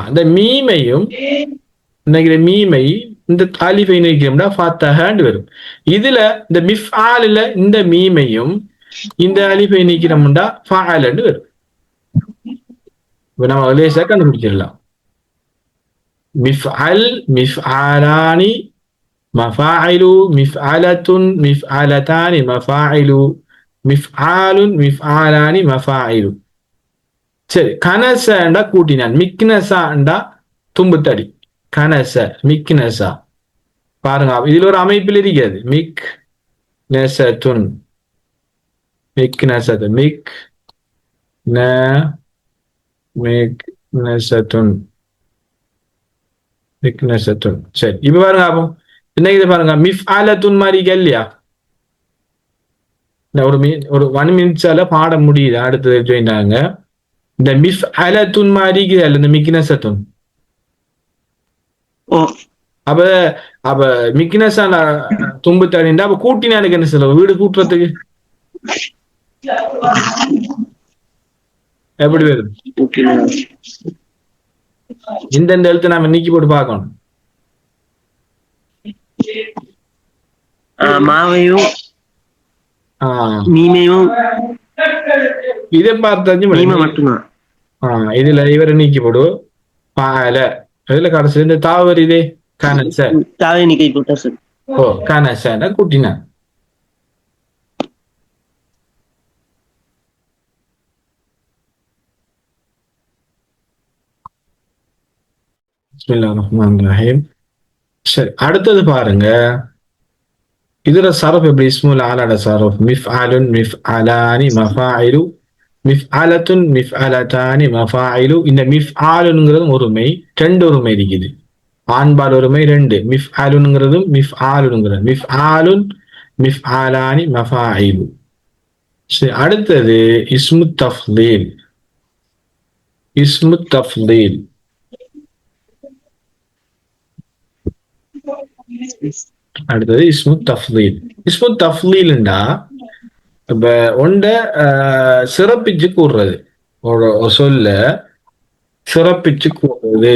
இந்த மீமையும் மீமை இந்த அலிஃபை நீக்கினோம்னா ஃபத்தஹ்னு வரும். இதுல இந்த மிஃஆலில் இந்த மீமையும் இந்த அலிஃபை நீக்கினோம்னா ஃபஅலன்னு வரும். இப்ப நம்ம லேசா கண்டுபிடிச்சிடலாம். மிஃஅல், மிஃஆலானி, மஃபாயிலு, மிஃஅலத்துன், மிஃஅலதானி, மஃபாயிலு, மிஃஆலுன், மிஃஆலானி, மஃபாயிலு. சரி, கனசண்டா கூட்டினான், மிக்னசாண்டா தும்புத்தடி. கனச, மிக்னசா. பாருங்க, இதுல ஒரு அமைப்பில் இருக்கிறது. மிக் நெசத்துன், மிக் நெசத்து, மிக் நெசத்துன், மிக் நெசத்துன். சரி, இப்ப பாருங்க அப்போ என்ன இது பாருங்க, மிஃஅலத்துன் மாதிரி இல்லையா? ஒரு 1 minutes பாட முடியுது. அடுத்தது ஜாயின்டாங்க. இந்த மிஃஅலத்துன் மாதிரி அல்ல இந்த மிக்னசத்துன். அப்ப அப்ப மிக்னஸான தும்பு தடிண்டா அப்ப கூட்டினா எனக்கு என்ன சொல்ல, வீடு கூட்டுறதுக்கு எப்படி வருது? இந்த எழுத்து நாம நீக்கி போட்டு பார்க்கணும். மாவையும் மீமையும் இதை பார்த்தாச்சு மட்டும்தான். இதுல இவரை நீக்கி போடு. இதுல கடைசி இந்த தாவரி இதே கனச, தாவை நீக்கி போட்டா சார். ஓ கனச கூட்டினா. பிஸ்மில்லாஹிர்ரஹ்மானிர்ரஹீம். சரி, அடுத்தது பாருங்க. இதுல சரஃப் எப்படி? இஸ்முல் ஆலோட சரஃப் மிஃஅலுன், மிஃஅலானி, மஃபாயிலு, மிஃஅலத்துன், மிஃஅலதானி, மஃபாயிலு. இந்த மிஃஅலுங்கிறது ஒருமை, 2 ஒருமை இருக்குது. ஆண்பால் ஒருமை 2. மிஃஅலுங்கிறதும் மிஃஆலுங்கிறது. மிஃஆலுன், மிஃஅலானி, மஃபாயிலு. சரி, அடுத்தது இஸ்மு தஃலீல். இஸ்மு தஃலீல் அடுத்தது இஸ்மு தஃலீல். இஸ்மு தஃலீல்ண்டா இப்ப ஒண்ட சிறப்பிச்சு கூறுறது, ஒரு சொல்ல சிறப்பிச்சு கூறுறது.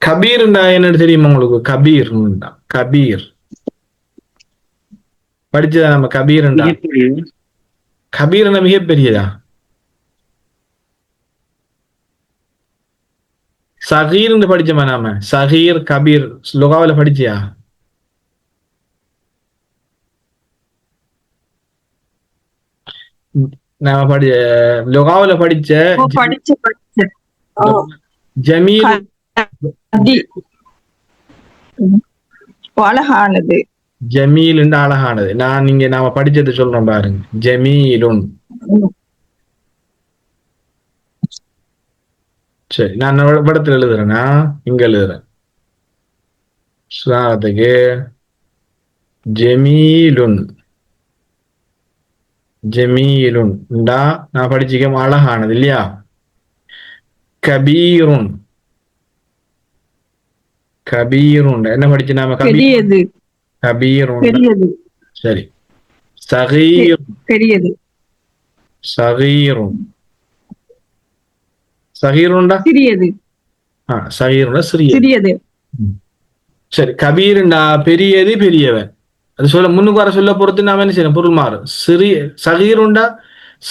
கபீர்ண்டா என்னன்னு தெரியுமா உங்களுக்கு? கபீர்ண்டா, கபீர் படிச்சதா நம்ம? கபீர்ண்டா, கபீர்னா மிகப்பெரியதா? சகீர்னு படிச்சோமா நாம? சகீர், கபீர் லுகாவில படிச்சியா? நாம லுகாவில படிச்ச ஜமீல், அழகானது. ஜமீல் அழகானது. நாம படிச்சது சொல்றோம் பாருங்க. ஜமீலுன். சரி, நான் படத்துல எழுதுறேன்னா இங்க எழுதுறேன். சுதாரத்துக்கு ஜமீலுன், ஜமீலுன் நான் படிச்சுக்க அழகானது இல்லையா? கபீருன், கபீருன் என்ன படிச்சு நாம? கபீருன். சரி, சகீர், பெரியது. சகீருன், சகீருண்டா சிறியது. சகீருண்டா சிறியது. சரி, கபீருண்டா பெரியது, பெரியவன். அது சொல்ல முன்னுக்கு வர சொல்ல பொறுத்து நாம என்ன செய்யணும்? பொருள் மாறும். சகீருண்டா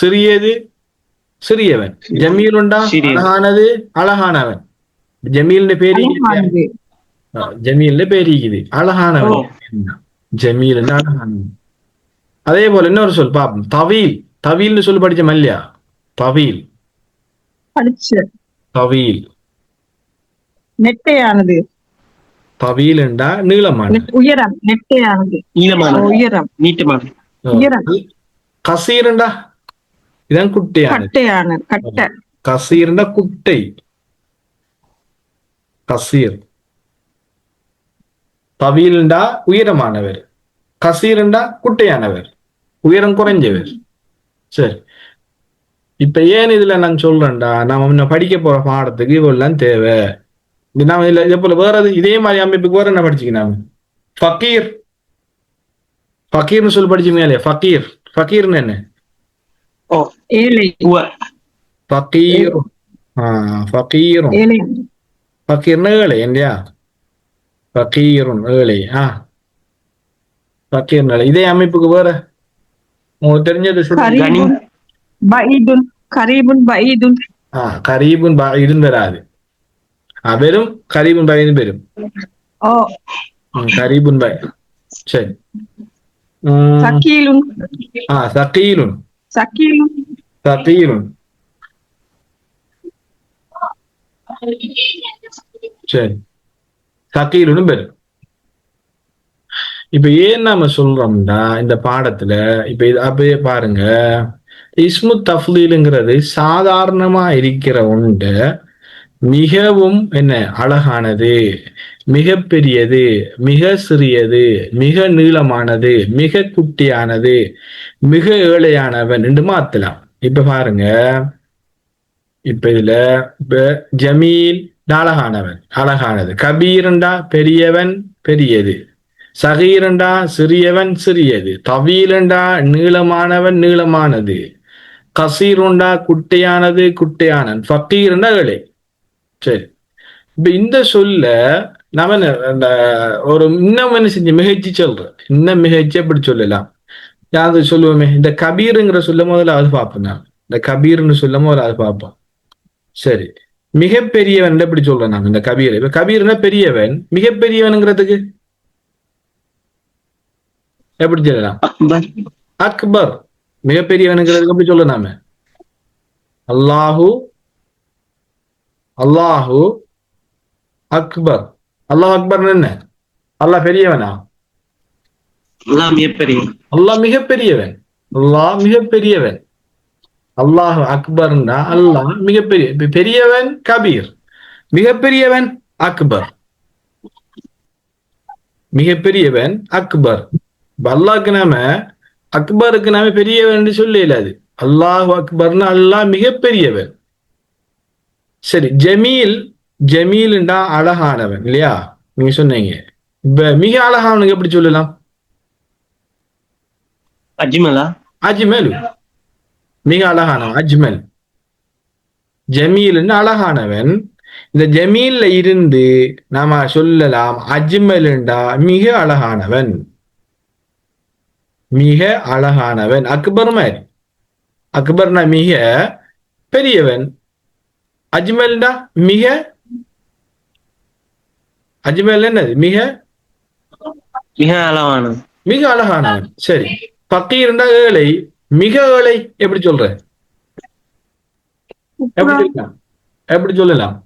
சிறியது, சிறியவன். ஜமீலுண்டா அழகானது, அழகானவன். ஜமீல்னு பேரு, ஜமீல்னு பேரிக்குது, அழகானவன். ஜமீல் அழகானவன். அதே போல இன்னொரு சொல் பாப்போம். தவீல். தவீல்னு சொல்லி படிச்சோம் இல்லையா? தவீல், தவீல் நெட்டையானது. தவீல்ண்டா நீளமானது, உயரம். நெட்டையானது நீளமானது, உயரம், நீட்டமானது, உயரம். கசீருண்டா இதான் குட்டையானது, கட்டையானது, கட்டை. கசீருண்டா குட்டை, கசீர். தவீல்ண்டா உயரமானவர், கசீருண்டா குட்டையானவர், உயரம் குறைஞ்சவர். சரி, இப்ப ஏன் இதுல நான் சொல்றேன்டா, நாம முன்ன படிக்க போற பாடத்துக்கு இவ்வளவு தேவை. நாம இல்ல இதே போல வேற இதே மாதிரி அமைப்புக்கு வேற என்ன படிச்சுக்க நாம ஃபக்கீர். ஃபக்கீர்னு சொல்லி படிச்சுமே இல்லையா? ஃபக்கீர். ஃபக்கீர்னு என்ன? ஓ ஏழை. ஃபக்கீரும். ஃபக்கீரும். ஏழை. ஃபக்கீர்னு ஏழை இல்லையா? ஃபக்கீரும் ஏழை. ஃபக்கீர்னு ஏழை. இதே அமைப்புக்கு வேற உங்களுக்கு தெரிஞ்சது சொல்லுங்க. கரீபுன் பஈதுன். கரீபுன் பஈதுன். கரீபுன் பஈதுன் வராது. வெறும் கரீபுன் பஈதுன் வரும். ஓ கரீபுன் பை. சரி. சகீலுன். சகீலுன். சகீலுன். சகீலுன். சரி. சகீலுன்னு பேரு. இப்ப ஏன் நாம சொல்றோம்னா இந்த பாடத்துல இப்ப இது அப்படியே பாருங்க, இஸ்மு தஃலீலுங்கிறது சாதாரணமா இருக்கிற ஒன்று மிகவும் என்ன அழகானது, மிக பெரியது, மிக சிறியது, மிக நீளமானது, மிக குட்டியானது, மிக ஏழையானவன் என்று மாத்தலாம். இப்ப பாருங்க, இப்ப இதுல இப்ப ஜமீல் அழகானவன், அழகானது. கபீரண்டா பெரியவன், பெரியது. சகீரண்டா சிறியவன், சிறியது. தவீலண்டா நீளமானவன், நீளமானது. கசீருண்டா குட்டையானது, குட்டையானவன். ஃபக்கீரண்டா ஏழை. சரி. இப்ப இந்த சொல்ல நம்ம அந்த ஒரு இன்னும் என்ன செஞ்சு மிகச்சி சொல்றேன். இன்னும் மிகச்சி எப்படி சொல்லலாம்? யாரு சொல்லுவோமே, இந்த கபீருங்கிற சொல்ல முதல்ல அது பார்ப்போம். நான் இந்த கபீர்னு சொல்ல முதல்ல அது பார்ப்போம். சரி. மிகப்பெரியவன் எப்படி சொல்றேன் நான் இந்த கபீர்? இப்ப கபீர்னா பெரியவன். மிகப்பெரியவனுங்கிறதுக்கு எப்படி சொல்லலாம்? அக்பர். மிகப்பெரியவனுங்கிறதுக்கு எப்படி சொல்ல நாம? அல்லாஹு அல்லாஹு அக்பர். அல்லாஹ் அக்பர் என்ன? அல்லாஹ் பெரியவனா? அல்லாஹ் மிகப்பெரியவன். அல்லாஹ் மிகப்பெரியவன். அல்லாஹ் மிகப்பெரியவன். அல்லாஹ் அக்பர்னா அல்லாஹ் மிகப்பெரிய. பெரியவன் கபீர், மிகப்பெரியவன் அக்பர். மிகப்பெரியவன் அக்பர். அல்லாஹ்க்கு நாம அக்பருக்கு நாம பெரியவன் சொல்ல இயலாது. அல்லாஹு அக்பர்னா அல்லாஹ் மிகப்பெரியவன். சரி. ஜமீல். ஜமீல்ண்டா அழகானவன் இல்லையா? நீங்க சொன்னீங்க. மிக அழகானவனுக்கு எப்படி சொல்லலாம்? அஜ்மலா. அஜ்மலு. மிக அழகானவன் அஜ்மல். ஜமீல்னு அழகானவன். இந்த ஜமீல்ல இருந்து நாம சொல்லலாம் அஜ்மல்ண்டா மிக அழகானவன், மிக அழகானவன். அக்பர் மாதிரி. அக்பர்னா மிக பெரியவன். அஜ்மல்டா மிக. அஜ்மல் என்னது? மிக மிக அழகானவன். மிக அழகானவன். சரி. ஃபக்கீர்ண்டா ஏழை, மிக ஏழை. எப்படி சொல்ற? எப்படி சொல்லலாம்? எப்படி சொல்லலாம்?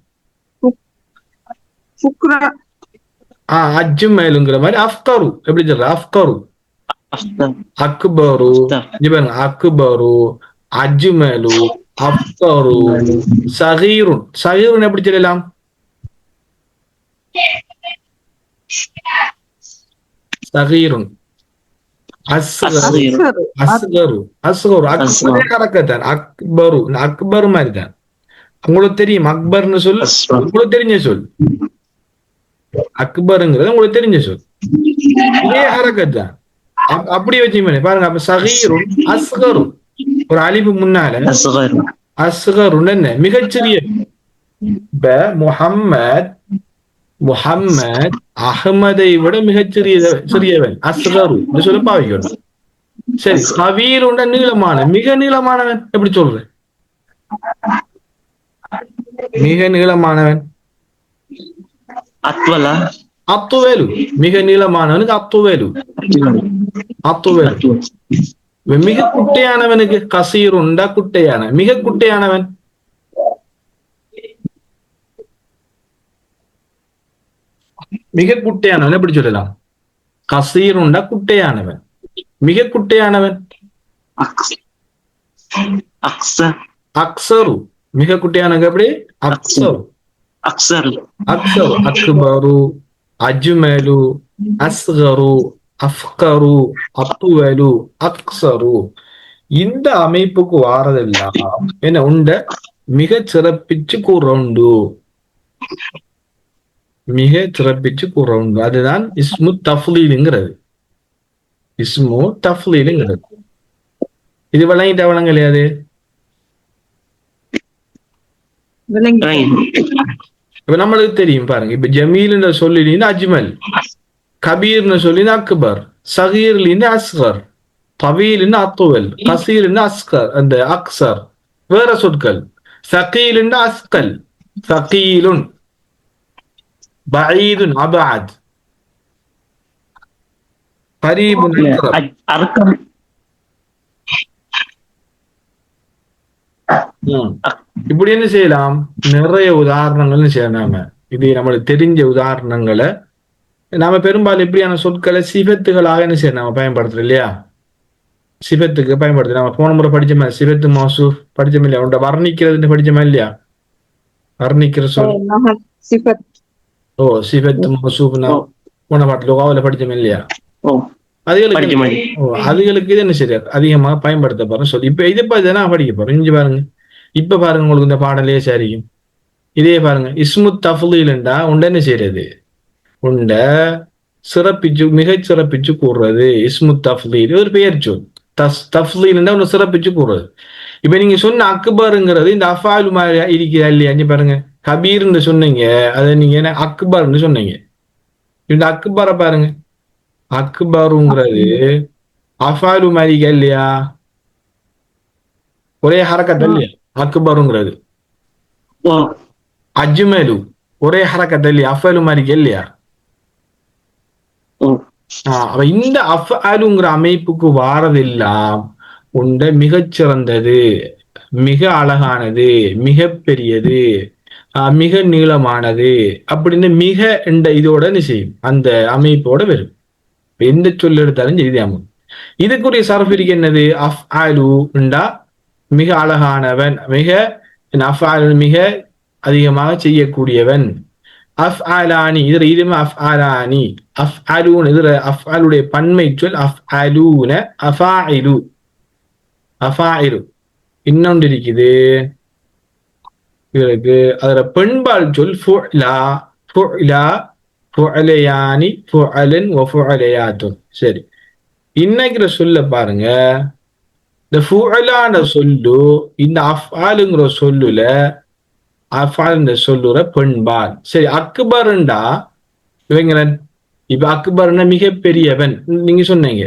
அஜ்மலுங்கிற மாதிரி அஃப்கரு. எப்படி சொல்ற? அஃப்கரு. அக்பரு. அக்பரு, அஜ்மலு, அஃப்கரு, சகீருன். சகீருன் எப்படி சொல்லலாம்? சகீருன். அஸ்கரு. அஸ்கரு. அஸ்கரு. அக்பரே கரெக்டான். அக்பரு. அக்பர் மாதிரி தான். உங்களுக்கு தெரியும் அக்பர்னு சொல். உங்களுக்கு தெரிஞ்ச சொல் அக்பருங்கிறது உங்களுக்கு தெரிஞ்ச சொல். இதே ஹரக்கத் தான். அப்படி வச்சுமே பாருங்க. அப்ப சகீருன் அஸ்கரு. ஒரு அலிபு முன்னால அஸ்கருன் என்ன? மிகச்சிறிய. இப்ப முஹம்மத். முஹம்மத் அஹ்மதை விட மிகச்சிறியவன் அஸ்கரு சொல்ல பாவிக்கணும். சரி. கபீருண்ட நீளமான, மிக நீளமானவன். எப்படி சொல்ற? மிக நீளமானவன் அத்வலா. அத்துவேலு. மிக நீளமானவனுக்கு அத்துவேலு. அத்துவேலு. மிக குட்டையானவனுக்கு கசீருண்டா குட்டையான. மிக குட்டையானவன் மிக குட்டையானவன் எப்படி சொல்லலாம்? கசீருண்டா குட்டையானவன். மிக குட்டையானவன் அக்ஸரு. மிக குட்டையானவன் எப்படி? அக்ஸரு. அக்ஸர். அக்ஸரு. அக்பரு, அஜ்மலு, அஸ்கரு, அஃப்கரு, அத்துவலு, அக்ஸரு. இந்த அமைப்புக்கு வாரதெல்லாம் என்ன உண்ட மிக சிறப்பிச்சு கூறவுண்டு, மிக சிறப்பிச்சு கூறவுண்டு. அதுதான் இஸ்மு தஃலீலுங்கிறது. இஸ்மு தஃலீலுங்கிறது. இது விளங்கிட்ட விளங்கலையாது? இப்ப நம்மளுக்கு தெரியும் பாருங்க. இப்ப ஜமீல்ன்ற சொல்லிலிருந்து அஜ்மல், கபீர்னு சொல்லி அக்பர், சகீர்லிருந்து அஸ்கர், தவீல்னு அத்துவல், கசீர்னு அஸ்கர் அந்த அக்சர். வேற சொற்கள் சகீலுன்னு அஸ்கல், சகீலுன், பஈதுன் அபஅத், கரீபுன் அக்ரப். இப்படி என்ன செய்யலாம்? நிறைய உதாரணங்கள் செய்யலாம். நாம இது நம்மளுக்கு தெரிஞ்ச உதாரணங்களை நாம பெரும்பாலும் எப்படியான சொற்களை சிபத்துகளாக என்ன செய்யணும் நாம பயன்படுத்துறோம் இல்லையா? சிபத்துக்கு பயன்படுத்து. நம்ம போன முறை படிச்சோமா சிபத்து மௌசூப் படிச்சோம் இல்லையா? உண்ட வர்ணிக்கிறதுன்னு படிச்சோமா இல்லையா? வர்ணிக்கிற சொல் ஓ சிபத்து மௌசூப்னா போன பாட்டு லுகாவுல படிச்சோம் இல்லையா? அதுகளுக்கு இது என்ன சரியா அதிகமாக பயன்படுத்த போறோம் சொல்லி இப்ப இதை பார்த்து நான் படிக்க போறோம். இங்க பாருங்க, இப்ப பாருங்க உங்களுக்கு இந்த பாடலே சரிக்கும். இதே பாருங்க, இஸ்மு தஃலீல்ண்டா உண்ட என்ன செய்யறது? உண்ட சிறப்பிச்சு மிகச் சிறப்பிச்சு கூறுறது. இஸ்மு தஃலீல் ஒரு பெயர் சொல். தஃலீல்ண்டா ஒன்னு சிறப்பிச்சு கூறுறது. இப்ப நீங்க சொன்ன அக்பருங்கிறது இந்த அஃபாலு மாதிரி இருக்கிறா இல்லையா? பாருங்க, கபீர்னு சொன்னீங்க, அதை நீங்க என்ன அக்பர்னு சொன்னீங்க. இந்த அக்பரை பாருங்க, அக்பருங்கிறது அஃபாலு மாதிரி இல்லையா? ஒரே ஹரக்கத் இல்லையா? அக்பருங்கிறது அஜ்மலு ஒரே ஹரக்கத் இல்லையா? அஃபலு மாதிரி இல்லையா? அப்ப இந்த அஃஅலுங்கிற அமைப்புக்கு வாரதெல்லாம் உண்ட மிகச்சிறந்தது, மிக அழகானது, மிக பெரியது, மிக நீளமானது அப்படின்னு மிக என்ற இதோட செய்யும் அந்த அமைப்போட வரும். எந்த சொல் எடுத்தாலும் செய்தியாம இதுக்குரிய சரஃபிற்கு என்னது? அஃஅலுண்டா மிக அழகானவன், மிக அஃஅலு மிக அதிகமாக செய்யக்கூடியவன். அஃஅலானி இதுல இதுமே அஃஅலானி, அஃஅலூன் இதுல அஃஅலுடைய பன்மை சொல் அஃஅலூன, அஃபாயிலு அஃபாயிலு. இன்னொன்று இருக்குது இவருக்கு, அதுல பெண்பால் சொல் ஃபுஅலா, ஃபுஅலா, ஃபுஅலையானி, ஃபுஅலன் வ ஃபுஅலையாத்துன். சரி, இன்னைக்கிற சொல்ல பாருங்க, இந்த ஃபுஅலான சொல்லு இந்த அஃஅலுங்கிற சொல்லுல அஃஅல்ன்ற சொல்லுற பெண்பால். சரி, அக்பர்ண்டா இவங்க இப்ப அக்பர்னா மிக பெரியவன் நீங்க சொன்னீங்க.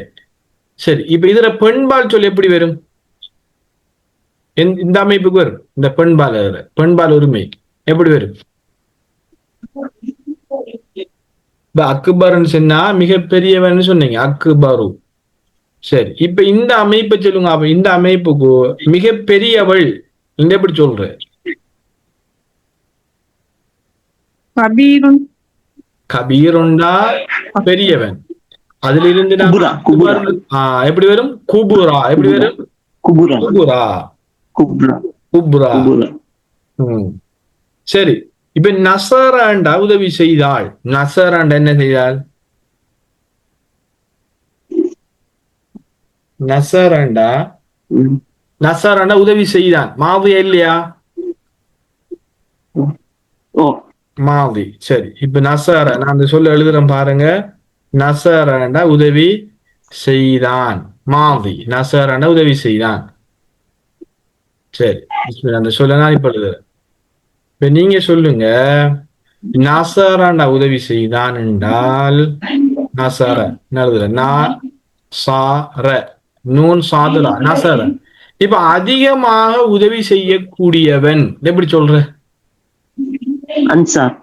சரி, இப்ப இதுல பெண்பால் சொல் எப்படி வரும்? இந்த அமைப்புக்கு வரும். இந்த பெண்பால் பெண்பால் உரிமை எப்படி வரும்? இப்ப அக்பர்ன்னு சொன்னா மிக பெரியவன் சொன்னீங்க, அக்பரு. சரி, இப்ப இந்த அமைப்பை சொல்லுங்க. அப்ப இந்த அமைப்புக்கு மிக பெரியவள் நீங்க எப்படி சொல்ற? கபீருண்டா பெரியவன். அதுல இருந்து எப்படி வரும்? குபுரா. எப்படி வரும்? குபுரா, குபுரா. சரி, இப்ப நசராண்டா உதவி செய்தாள். நசராண்டா என்ன செய்தாள்? நசராண்டா உதவி செய்தான். மாவியா இல்லையா? மாவி. சரி, இப்ப நசர நான் அந்த சொல்ல எழுதுறேன் பாருங்க. நசரண்டா உதவி செய்தான். மாவி நசரண்டா உதவி செய்தான். சரி, அந்த சொல்ல நான் இப்ப எழுதுறேன். இப்ப நீங்க சொல்லுங்க, நசரண்டா உதவி செய்தான் என்றால் நசர எழுதுற ந நூன் சாதுரா நசர. இப்ப அதிகமாக உதவி செய்யக்கூடியவன் எப்படி சொல்ற? அன்சார்.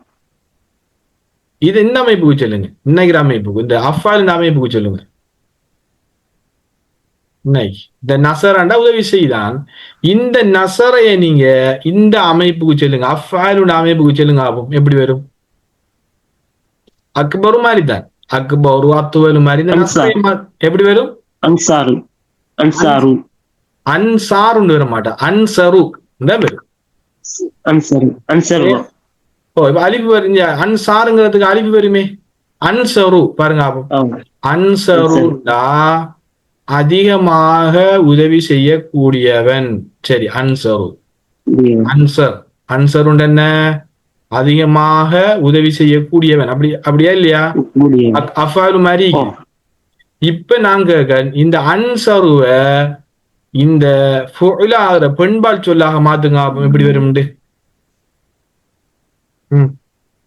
இது இந்த அமைப்புக்கு சொல்லுங்க. இன்னைக்கு அமைப்புக்கு இந்த அஃபால் இந்த அமைப்புக்கு சொல்லுங்க. இன்னைக்கு இந்த நசராண்டா உதவி செய்தான். இந்த நசரைய நீங்க இந்த அமைப்புக்கு சொல்லுங்க, அஃபாலுடைய அமைப்புக்கு சொல்லுங்க. ஆகும் எப்படி வரும்? அக்பரு மாதிரி தான். அக்பரு அத்துவலு மாதிரி எப்படி வரும்? அன்சாரு. அன்சாரு. அன்சாருன்னு வர மாட்டா, அன்சரு தான் வரும். அன்சரு. அன்சரு. ஓ, இப்ப அலிஃபு வருங்க. அன்சாருங்கிறதுக்கு அலிஃபு வருமே. அன்சரு பாருங்க. அன்சருண்டா அதிகமாக உதவி செய்யக்கூடியவன். சரி, அன்சரு. அன்சர். அன்சர் என்ன? அதிகமாக உதவி செய்யக்கூடியவன். அப்படியா இல்லையா? அஃபாலு மாதிரி. இப்ப நாங்க இந்த அன்சருவ இந்த ஃபுஅலாகிற பெண்பால் சொல்லாக மாத்துங்க. எப்படி வரும்?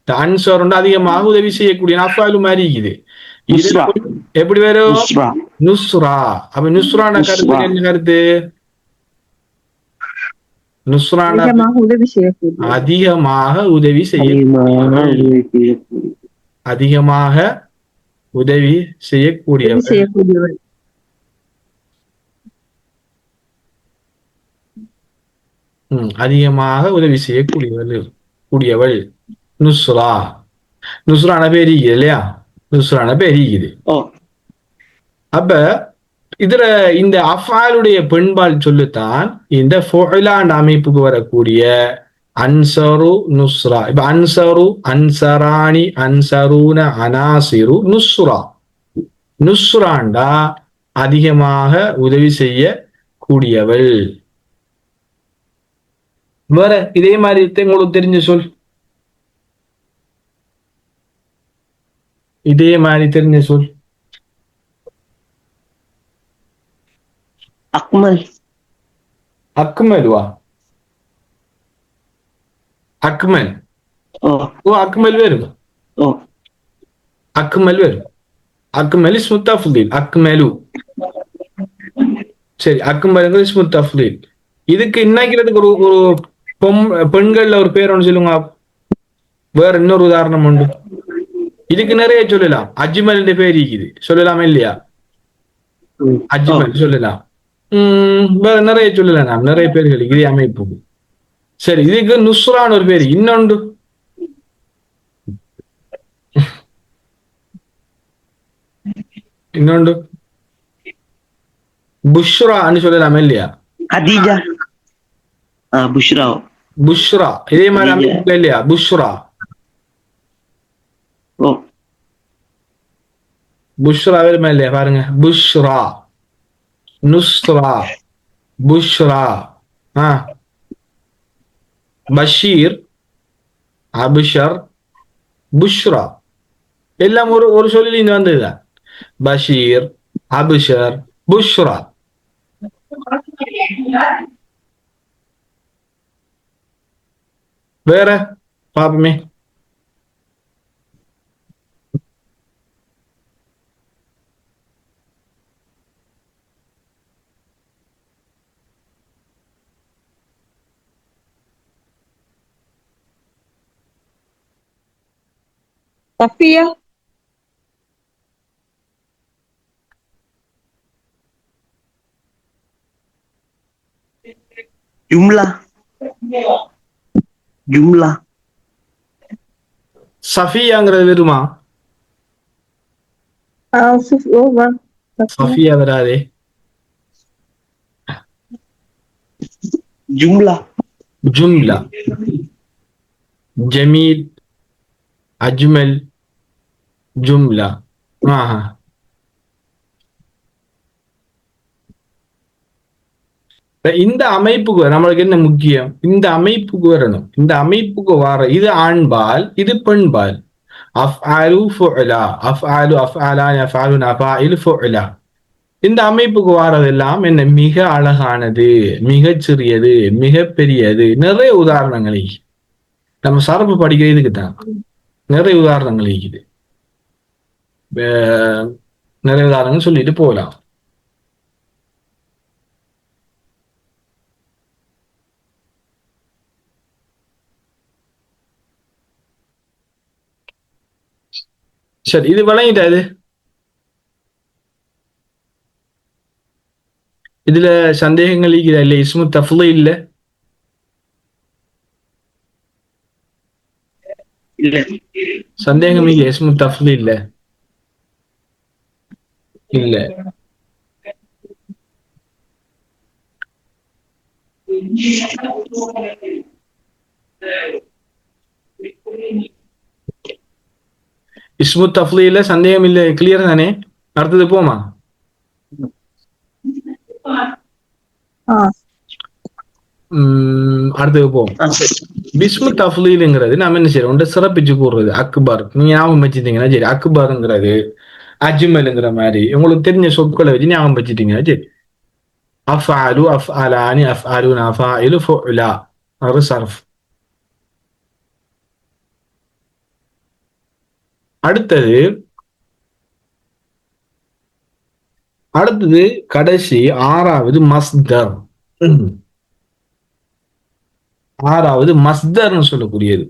இந்த அன்சர் அதிகமாக உதவி செய்யக்கூடிய அஃபாலு மாதிரி இருக்குது. எப்படி வரும்? நுஸ்ரா. அப்ப நுஸ்ரான கருத்து என்ன கருத்து? நுஸ்ரான அதிகமாக உதவி செய்ய, அதிகமாக உதவி செய்யக்கூடியவர். அதிகமாக உதவி செய்யக்கூடியவள் நுஸ்ரா. நுஸ்ரான பேரிக்குது இல்லையா? நுஸ்ரான பேரிக்குது. அப்ப இதுல இந்த அஃபாலுடைய பெண்பால் சொல்லுத்தான் இந்த ஃபுஅலான் அமைப்புக்கு வரக்கூடிய அன்சரு, நுஸ்ரா. இப்ப அன்சரு, அன்சராணி, அன்சரூன, அனாசிரு, நுஸ்ரா. நுஸ்ராண்டா அதிகமாக உதவி செய்ய கூடியவள். வேற இதே மாதிரி உங்களுக்கு தெரிஞ்ச சொல், இதே மாதிரி தெரிஞ்ச சொல். அக்மல். அக்மல்வா? அக்மல். ஓ, அக்மல் வரும். அக்மல் வரும். அக்மல் இஸ்மு தஃதீல். அக்மலு. சரி, அக்மல் இஸ்மு தஃதீல். இதுக்கு இன்னைக்கிறதுக்கு ஒரு பெண்கள்ல ஒரு பேர் ஒன்று சொல்லுங்க. வேற இன்னொரு உதாரணம் உண்டு. இதுக்கு நிறைய சொல்லலாம். அஜ்மல் பேர் இருக்குது, சொல்லலாமா இல்லையா? அஜ்மல் சொல்லலாம். வேற நிறைய சொல்லலாம். நாம் நிறைய பேர்கள் இதே அமைப்பு. சரி, இதுக்கு நுஸ்ரான்னு ஒரு பேர் இன்னொன்று. இன்னொன்று புஷ்ரான்னு சொல்லலாமா இல்லையா? ஹதீஜா. புஷ்ரா. புஷ்ரா இதே மாதிரி அமைப்பு இல்லையா? புஷ்ரா. புஷ்ரா வருமா இல்லையா? பாருங்க, புஷ்ரா, நுஸ்ரா, புஷ்ரா, பஷீர், அபுஷர், புஷ்ரா எல்லாம் ஒரு சொல்லில் இருந்து வந்ததுதான். பஷீர், அபுஷர், புஷ்ரா. வேற பாப்பமே. சஃபியா. ஜும்லா. ஜும்லா. சஃபியாங்கிறது வருமா? சஃபியா வராதே. ஜும்லா. ஜும்லா. ஜமீல், அஜ்மல், ஜும்லா. இந்த அமைப்புக்கு நம்மளுக்கு என்ன முக்கியம்? இந்த அமைப்புக்கு வரணும். இந்த அமைப்புக்கு வர இது ஆண்பால், இது பெண்பால். அஃஅலு ஃபுஅலா, அஃஅலு அஃஅலான், அஃஅலுன் அஃபாயில் ஃபுஅலா. இந்த அமைப்புக்கு வாரதெல்லாம் என்ன மிக அழகானது, மிகச் சிறியது, மிக பெரியது. நிறைய உதாரணங்கள் நம்ம சரப்பு படிக்கிறதுக்கு தான் நிறைய உதாரணங்கள் இருக்குது. நிறைய உதாரணங்கள் சொல்லிட்டு போகலாம். சரி, இது விளங்கிட்டாது. இதுல சந்தேகங்கள் இருக்குதா? இல்ல இஸ்மு தஃதீல் இல்ல? சந்தேகம் இல்ல? இஸ்மு தஃதீல் இல்ல? இல்ல. இஸ்மு தஃதீல்ல சந்தேகம் இல்ல. கிளியர் தானே? அடுத்தது போமா. அடுத்தது போவோம். சரி. பிஸ்மு தஃலீலுங்கிறது நம்ம என்ன செய்யறோம், சிறப்பிச்சு கூறுறது. அக்பர் நீங்க ஞாபகம் வச்சுட்டீங்கன்னா சரி, அக்பருங்கிறது அஜ்மலுங்கிற மாதிரி உங்களுக்கு தெரிஞ்ச சொற்களை வச்சு ஞாபகம் வச்சுட்டீங்கன்னா சரி. அஃபாலு அஃபாலானி அஃபாலுன் அஃபாயிலு ஃபுலா ஒரு சர்ஃப். அடுத்தது கடைசி 6வது மஸ்தர். 6வது மஸ்தர்னு சொல்லக்கூடியது.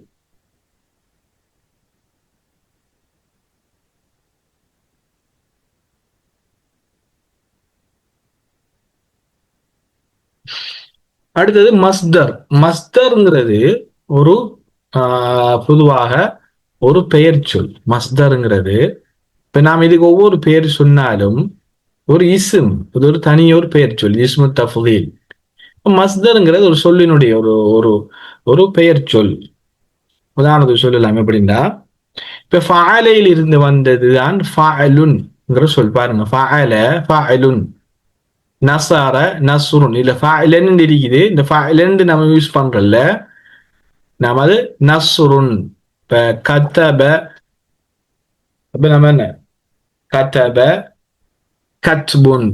அடுத்தது மஸ்தர். மஸ்தர்ங்கிறது ஒரு பொதுவாக ஒரு பெயர் சொல். மஸ்தர்ங்கிறது இப்ப நாம் இதுக்கு ஒவ்வொரு பெயர் சொன்னாலும் ஒரு இஸ்ம், இது ஒரு தனியொரு பெயர் சொல், இஸ்மு தஃலீல். மஸ்தர்ங்கிறது ஒரு சொல்லினுடைய ஒரு ஒரு ஒரு பெயர் சொல். உதாரணத்துக்கு சொல்லலாம் எப்படின்னா, இப்ப ஃபாலையில் இருந்து வந்ததுதான் ஃபாலுன்ங்கிற சொல். பாருங்க, ஃபால ஃபாலுன், நசார நஸ்ருன். இல்ல ஃபாயிலன் இருக்குது, இந்த ஃபாயிலன் நம்ம யூஸ் பண்றோம்ல, நாம அது நஸ்ருன். இப்ப கத்தப, அப்ப நம்ம என்ன கத்தப கத்புன்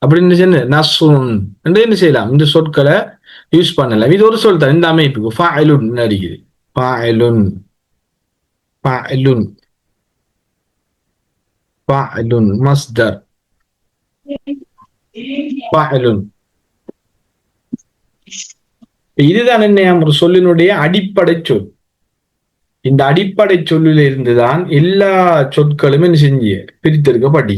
அப்படின்னு சொன்ன நஸ்ருன் என்ன செய்யலாம், இந்த சொற்களை யூஸ் பண்ணலாம். இது ஒரு சொல் தான் இந்த அமைப்புக்கு. ஃபாயிலுன் அடிக்குது, ஃபாயிலுன் ஃபாயிலுன் ஃபாயிலுன் மஸ்தர் ஃபாயிலுன். இதுதான் என்ன, ஒரு சொல்லினுடைய அடிப்படை சொல். இந்த அடிப்படை சொல்லில இருந்துதான் எல்லா சொற்களும் என்ன செஞ்சு பிரித்தெடுக்கப்பட்டி.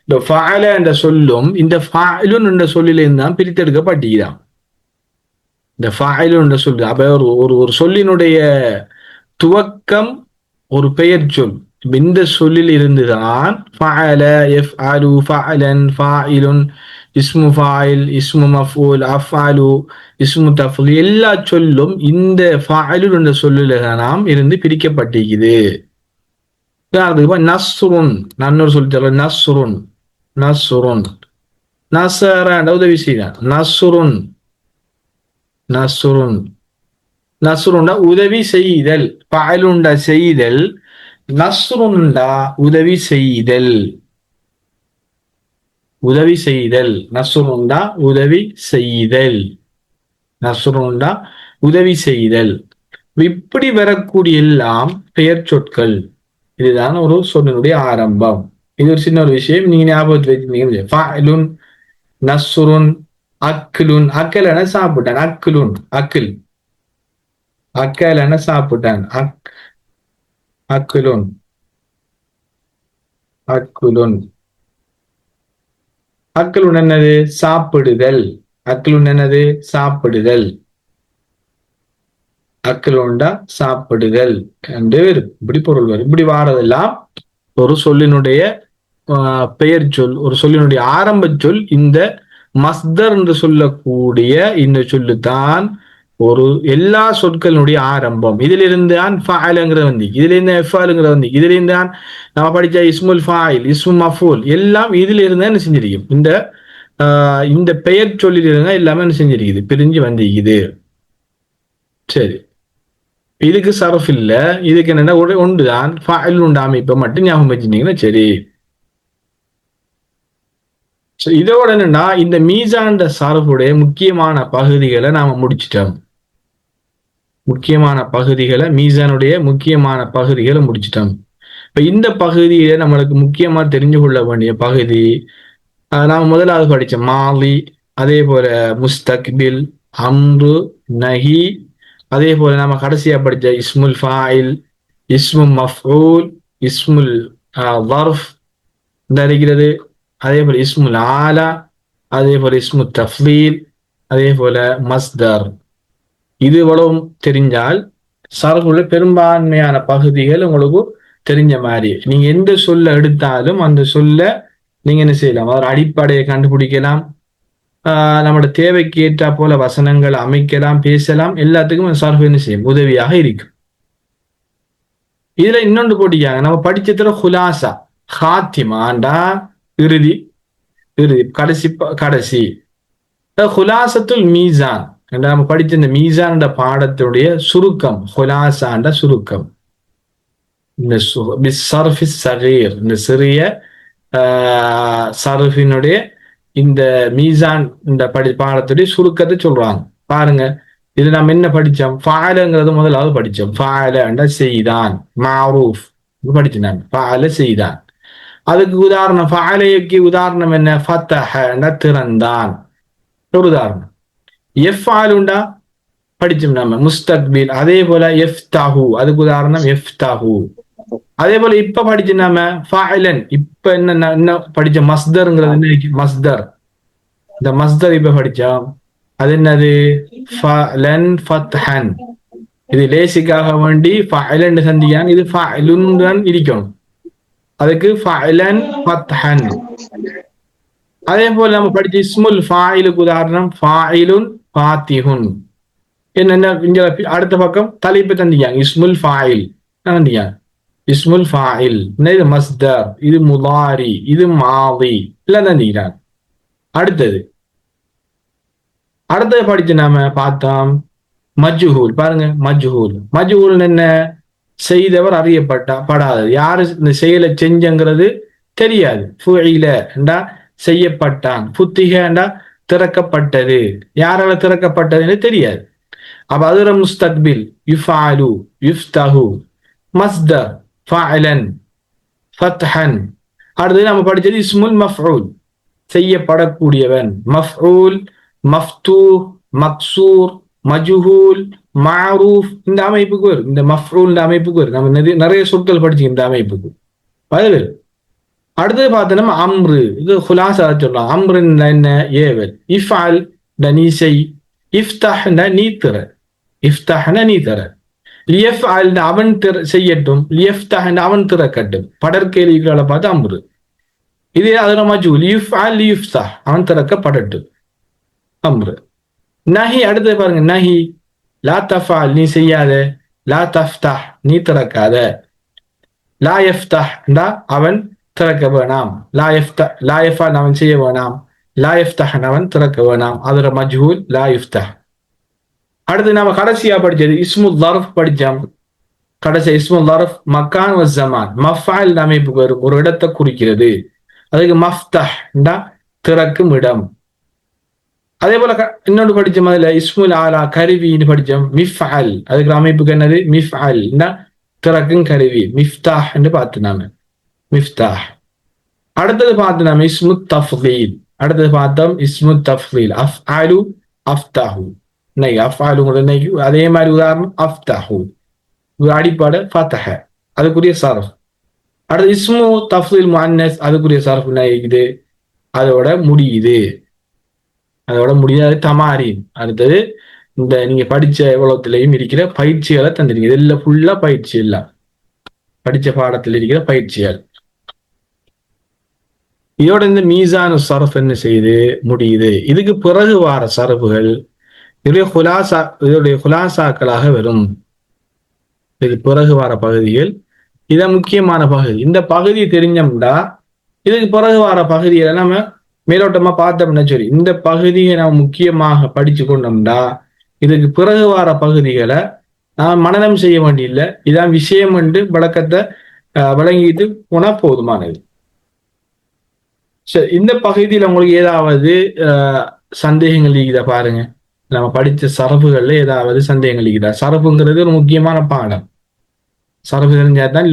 இந்த ஃபால என்ற சொல்லும் இந்த ஃபாயிலுன் என்ற சொல்லில இருந்தான் பிரித்தெடுக்கப்பட்டிதான். இந்த ஃபாயிலுன் என்ற சொல்லு அப்ப ஒரு சொல்லினுடைய துவக்கம் ஒரு பெயர் சொல். இந்த சொல்லில் இருந்துதான் ஃபஅல யஃஅலு ஃபஅலன் ஃபாயிலுன் இஸ்மு ஃபாயில் இஸ்மு மஃஊல் அஃஅலு இஸ்மு தஃலீல் எல்லா சொல்லும் இந்த ஃபாயிலுன் என்ற சொல்லில் நாம் இருந்து பிரிக்கப்பட்டிருக்குது. நஸ்ருன், நான் ஒரு சொல்லி தரேன். நஸ்ருன் நஸ்ருன் நஸர உதவி செய்தான். நஸ்ருன் நஸ்ருன் நஸ்ருண்டா உதவி செய்தல், ஃபஅலுண்டா செய்தல், நஸ்ருண்டா உதவி செய்தல். உதவி செய்தல், நஸ்ருண்டா உதவி செய்தல், நஸ்ருண்டா உதவி செய்தல். இப்படி வரக்கூடிய எல்லாம் பெயர் சொற்கள். இதுதான் ஒரு சொல்லினுடைய ஆரம்பம். இது ஒரு சின்ன ஒரு விஷயம், நீங்க ஞாபகத்தில் வச்சிருந்தீங்க. ஃபஅலுன் நஸ்ருன் அக்லுன். அக்கலன சாப்பிட்டான், அக்லுன் அக்கில். அக்கலன சாப்பிட்டான், அக்குலுன் அக்குலுன். அக்குலுன் என்னது, சாப்பிடுதல். அக்குலுன் என்னது, சாப்பிடுதல். அக்குலுண்டா சாப்பிடுதல் என்று இப்படி பொருள் வரும். இப்படி வாரதெல்லாம் ஒரு சொல்லினுடைய பெயர் சொல், ஒரு சொல்லினுடைய ஆரம்ப சொல். இந்த மஸ்தர் என்று சொல்லக்கூடிய இந்த சொல்லுதான் ஒரு எல்லா சொற்களினுடைய ஆரம்பம். இதுல இருந்து தான் ஃபஅலங்கிற வந்து, இதுல இருந்து எஃபாலுங்கிற வந்து, இதுல இருந்து தான் நம்ம படிச்ச இஸ்முல் ஃபாயில் இஸ்மு மஃஊல் எல்லாம் இதுல இருந்து என்ன செஞ்சிருக்கும், இந்த பெயர் சொல்லில் இருந்தா எல்லாமே என்ன செஞ்சிருக்குது, பிரிஞ்சு வந்திருக்குது. சரி, இதுக்கு சரஃப் இல்ல, இதுக்கு என்னன்னா ஒன்றுதான் ஃபஅல் உண்டு அமைப்பை மட்டும் ஞாபகம் வச்சுட்டீங்கன்னா சரி. இதோட என்னன்னா இந்த மீசான் சரஃபுடைய முக்கியமான பகுதிகளை நாம முடிச்சிட்டோம். முக்கியமான பகுதிகளை, மீசானுடைய முக்கியமான பகுதிகளை முடிச்சிட்டோம். இப்ப இந்த பகுதியில நம்மளுக்கு முக்கியமா தெரிஞ்சு கொள்ள வேண்டிய பகுதி, நாம முதலாவது படிச்ச மாலி, அதே போல முஸ்தக்பில், அம்ரு, நஹி, அதே போல நாம கடைசியா படிச்ச இஸ்முல் ஃபாயில், இஸ்மு மஃஊல், இஸ்முல் ظرف இந்த இருக்கிறது, அதே போல இஸ்முல் ஆலா, அதே போல இஸ்மு தஃலீல், அதே போல மஸ்தர். இது இவ்வளவும் தெரிஞ்சால் சரஃபுல பெரும்பான்மையான பகுதிகள் உங்களுக்கு தெரிஞ்ச மாதிரி. நீங்க எந்த சொல்ல எடுத்தாலும் அந்த சொல்ல நீங்க என்ன செய்யலாம், அதோட அடிப்படையை கண்டுபிடிக்கலாம், நம்மளோட தேவைக்கு ஏற்றா போல வசனங்கள் அமைக்கலாம், பேசலாம். எல்லாத்துக்கும் சரஃப் என்ன செய்யும், உதவியாக இருக்கும். இதுல இன்னொன்று போட்டிக்காங்க, நம்ம படிச்சதுல ஹுலாசா, ஹாத்திமாண்டா இறுதி, இறுதி கடைசி கடைசி. ஹுலாசத்துல் மீசான் நம்ம படிச்ச இந்த மீசான் பாடத்துடைய சுருக்கம், ஹுலாசாண்ட சுருக்கம். இந்த சர்ஃபிஸ் இந்த சிறிய சர்ஃபினுடைய இந்த மீசான் இந்த பாடத்துடைய சுருக்கத்தை சொல்றாங்க. பாருங்க, இது நம்ம என்ன படிச்சோம்? ஃபாலங்கிறது முதலாவது படிச்சோம். ஃபால செய்தான், மாரூஃப் படிச்சுனாங்க. ஃபால செய்தான். அதுக்கு உதாரணம், ஃபாலைக்கு உதாரணம் என்ன? ஃபத்தஹ திறந்தான் ஒரு உதாரணம். எஃப்ஆலுண்டா படிச்சோம் நம்ம, முஸ்தக்பில். அதே போல எஃப்தஹு, அதுக்கு உதாரணம் எஃப்தஹு. அதே போல இப்ப படிச்ச நாம ஃபாயிலன். இப்ப என்ன படிச்ச? மஸ்தர்ங்கிறது என்ன? மஸ்தர். இந்த மஸ்தர் இப்ப படிச்சோம். அது என்னது? ஃபலன் ஃபத்ஹன். இது லேசிக்காக வேண்டி ஃபாயிலன் சந்தியான், இது ஃபாயிலுன் தான் இருக்கணும். அதுக்கு ஃபலன் ஃபத்ஹன். அதே போல நம்ம படிச்ச இஸ்முல் ஃபாயிலுக்கு உதாரணம் ஃபாயிலுன் ஃபாத்திஹுன். என்னென்ன இங்க அடுத்த பக்கம் தலைப்பு தந்தியாங்க. இஸ்முல் ஃபாயில் தந்தியாங்க. இஸ்முல் ஃபாயில், இது மஸ்தர், இது முதாரி, இது மாதி எல்லாம் தந்திக்கிறாங்க. அடுத்தது படிச்சு நாம பார்த்தோம் மஜ்ஹூல். பாருங்க, மஜ்ஹூல் என்ன? செய்தவர் அறியப்படாதது. யாரு இந்த செயலை செஞ்சங்கிறது தெரியாது. ஃபுஇல என்றா செய்யப்பட்டான், ஃபுத்திஹ என்றா திறக்கப்பட்டது, யாரால திறக்கப்பட்டதுன்னு தெரியாது. அப்ப அதுர முஸ்தக்பில் யுஃபாலு, யுஃப்தஹு, மஸ்தர், ஃபஅலன், ஃபத்ஹன். அடுத்து நம்ம படிச்சது இஸ்முல் மஃஊல், செய்யப்படக்கூடியவன். மஃஊல், மஃதூஹ், மக்சூர், மஜ்ஹூல், மஅரூஃப். இந்த அமைப்புக்கு வரும். இந்த மஃஊல் அமைப்புக்கு வரும். நம்ம நிறைய சொற்கள் படிச்சு இந்த அமைப்புக்கு பதில். அடுத்தது பார்த்தோம்னா அம்ரு. இது ஹுலாசா சொல்லலாம். அம்ரு என்ன? ஏவல். இஃப்அல் நீ செய். இஃப்தஹ் நீ திற. இஃப்தஹ் நீ திற. லியஃப்அல் அவன் செய்யட்டும். லியஃப்தஹ் அவன் திறக்கட்டும். படற்கேள்விகளை பார்த்து அம்ரு. இதே அதுல மஜ்ஹூல். லியஃப்அல் லியஃப்தஹ் அவன் திறக்கப்படட்டும். அம்ரு. நஹி. அடுத்தது பாருங்க, நஹி. லா தஃபஅல் நீ செய்யாத. லா தஃப்தஹ் நீ திறக்காத. லா யஃப்தஹ் அவன் திறக்க வேணாம். லா யஃபஅல் அவன் செய்ய வேணாம். லா யஃப்தஹ் அவன் திறக்க வேணாம். அதுல மஜ்ஹூல் லா யஃப்தஹ். அடுத்து நாம கடைசியா படிச்சது இஸ்முல் ظرف படிச்சோம். கடைசி இஸ்முல் ظرف மக்கான் வ ஸமான். மஃஅல் அமைப்புக்கு வரும், ஒரு இடத்தை குறிக்கிறது. அதுக்கு மஃப்தஹ் திறக்கும் இடம். அதே போல இன்னொன்று படிச்ச மாதிரி இஸ்முல் ஆலா கருவின்னு படிச்சோம். மிஃஅல் அதுக்கு அமைப்புக்கு என்னது? மிஃஅல் திறக்கும் கருவி. மிஃப்தாஹ் என்று பார்த்து நாம மிஃப்தாஹ். அடுத்தது பார்த்து நாம இஸ்மு தஃலீல். அடுத்தது பார்த்தோம் இஸ்மு தஃலீல். அஃஅலு, அஃப்தஹு. அஃஅலுங்கிறது அதே மாதிரி உதாரணம் அஃப்தஹு, அடிப்படை ஃபதஹ, அதுக்குரிய சர்ஃப். அடுத்து இஸ்மு தஃலீல் முஅன்னஸ், அதுக்குரிய சர்ஃப் இது அதோட முடியுது. தமாரீன். அடுத்தது இந்த நீங்க படிச்ச எவ்வளவுலயும் இருக்கிற பயிற்சிகளை தந்துருங்க. இதெல்லாம் ஃபுல்லா பயிற்சி, எல்லாம் படிச்ச பாடத்தில் இருக்கிற பயிற்சிகள். இதோட இந்த மீசானு சர்ஃப் என்ன செய்து முடியுது. இதுக்கு பிறகு வார சர்ஃபுகள் இதோடைய குலாசாக்களாக வரும். இதுக்கு பிறகு வார பகுதிகள் இதான் முக்கியமான பகுதி. இந்த பகுதி தெரிஞ்சோம்னா இதுக்கு பிறகு வார பகுதிகளை நம்ம மேலோட்டமா பார்த்தோம்னா சரி. இந்த பகுதியை நம்ம முக்கியமாக படிச்சு கொண்டோம்னா இதுக்கு பிறகு வார பகுதிகளை நாம் மனனம் செய்ய வேண்டியில்லை. இதான் விஷயம் என்று விளக்கத்தை வழங்கிட்டு போனா போதுமானது. சரி, இந்த பகுதியில் உங்களுக்கு ஏதாவது சந்தேகங்கள் இருக்குதா பாருங்க. நம்ம படிச்ச சரபுகள்ல ஏதாவது சந்தேகங்கள் இருக்குதா? சரபுங்கிறது ஒரு முக்கியமான பாடம். சரபு தெரிஞ்சாதான்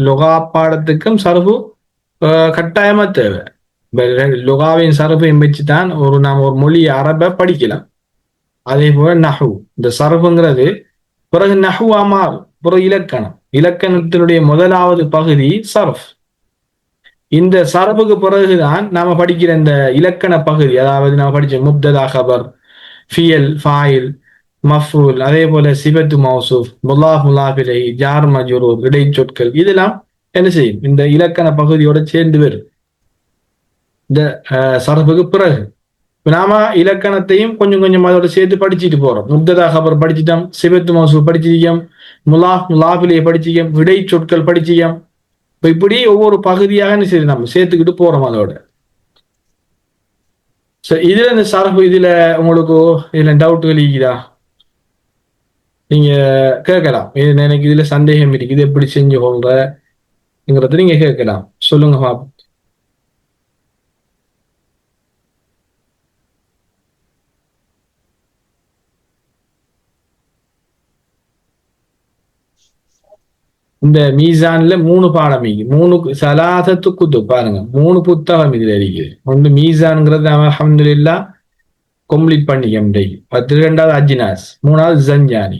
லொகா பாடத்துக்கும் சரபு கட்டாயமா தேவை. லுகாவின் சரபையும் வச்சுதான் நாம் ஒரு மொழி அரபை படிக்கலாம். அதே போல நஹு, இந்த சரபுங்கிறது பிறகு நஹுவா மாறும். பிறகு இலக்கணத்தினுடைய முதலாவது பகுதி சரஃப். இந்த சரபுக்கு பிறகுதான் நாம படிக்கிற இந்த இலக்கண பகுதி, அதாவது நாம படிச்ச முப்ததா, கபர், ஃபியல், ஃபாயில், மஃபூல், அதே போல சிபத்து மௌசூஃப், முல்லாஃப், முல்லாஃப் இலைஹி, ஜார் மஜ்ரூர், இடைச்சொற்கள், இதெல்லாம் என்ன செய்யும்? இந்த இலக்கண பகுதியோட சேர்ந்து வரும் இந்த சரபுக்கு பிறகு. நாம இலக்கணத்தையும் கொஞ்சம் கொஞ்சம் அதோட சேர்த்து படிச்சுட்டு போறோம். முப்ததா கபர் படிச்சுட்டோம், சிபத்து மௌசூஃப் படிச்சிருக்கோம், முல்லாஃப், முல்லாஃப் இலைஹி படிச்சிருக்கோம், இடைச்சொற்கள் படிச்சிருக்கோம். இப்படி ஒவ்வொரு பகுதியாக சரி நம்ம சேர்த்துக்கிட்டு போறோம். அதோட இதுல இந்த சரஃபு இதுல உங்களுக்கு இதுல டவுட்டுகள் இருக்குதா? நீங்க கேட்கலாம். எனக்கு இதுல சந்தேகம் இருக்குது, எப்படி செஞ்சு கொள்றங்கிறத நீங்க கேட்கலாம். சொல்லுங்க பாப்போம். இந்த மீசான்ல 3 பாடம் இருக்கு. 3 சலாசத்து குத்துப் பாருங்க, 3 புத்தகம் இதுல இருக்குது. ஒன்று மீசான்ங்கிறது அல்ஹம்துலில்லாஹ் கம்ப்ளீட் பண்ணிக்க. 12வது அஜ்னாஸ், 3வது ஜஞ்சானி.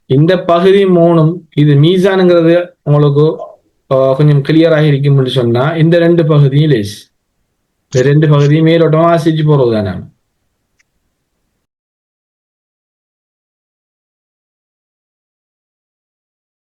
இந்த பகுதி 3ம் இது மீசானுங்கிறது உங்களுக்கு கொஞ்சம் கிளியராக இருக்கும்னு சொன்னா இந்த 2 பகுதியும் லேஸ். இந்த 2 பகுதியும் மேலோட்டமா வாசிச்சு போறது தானே.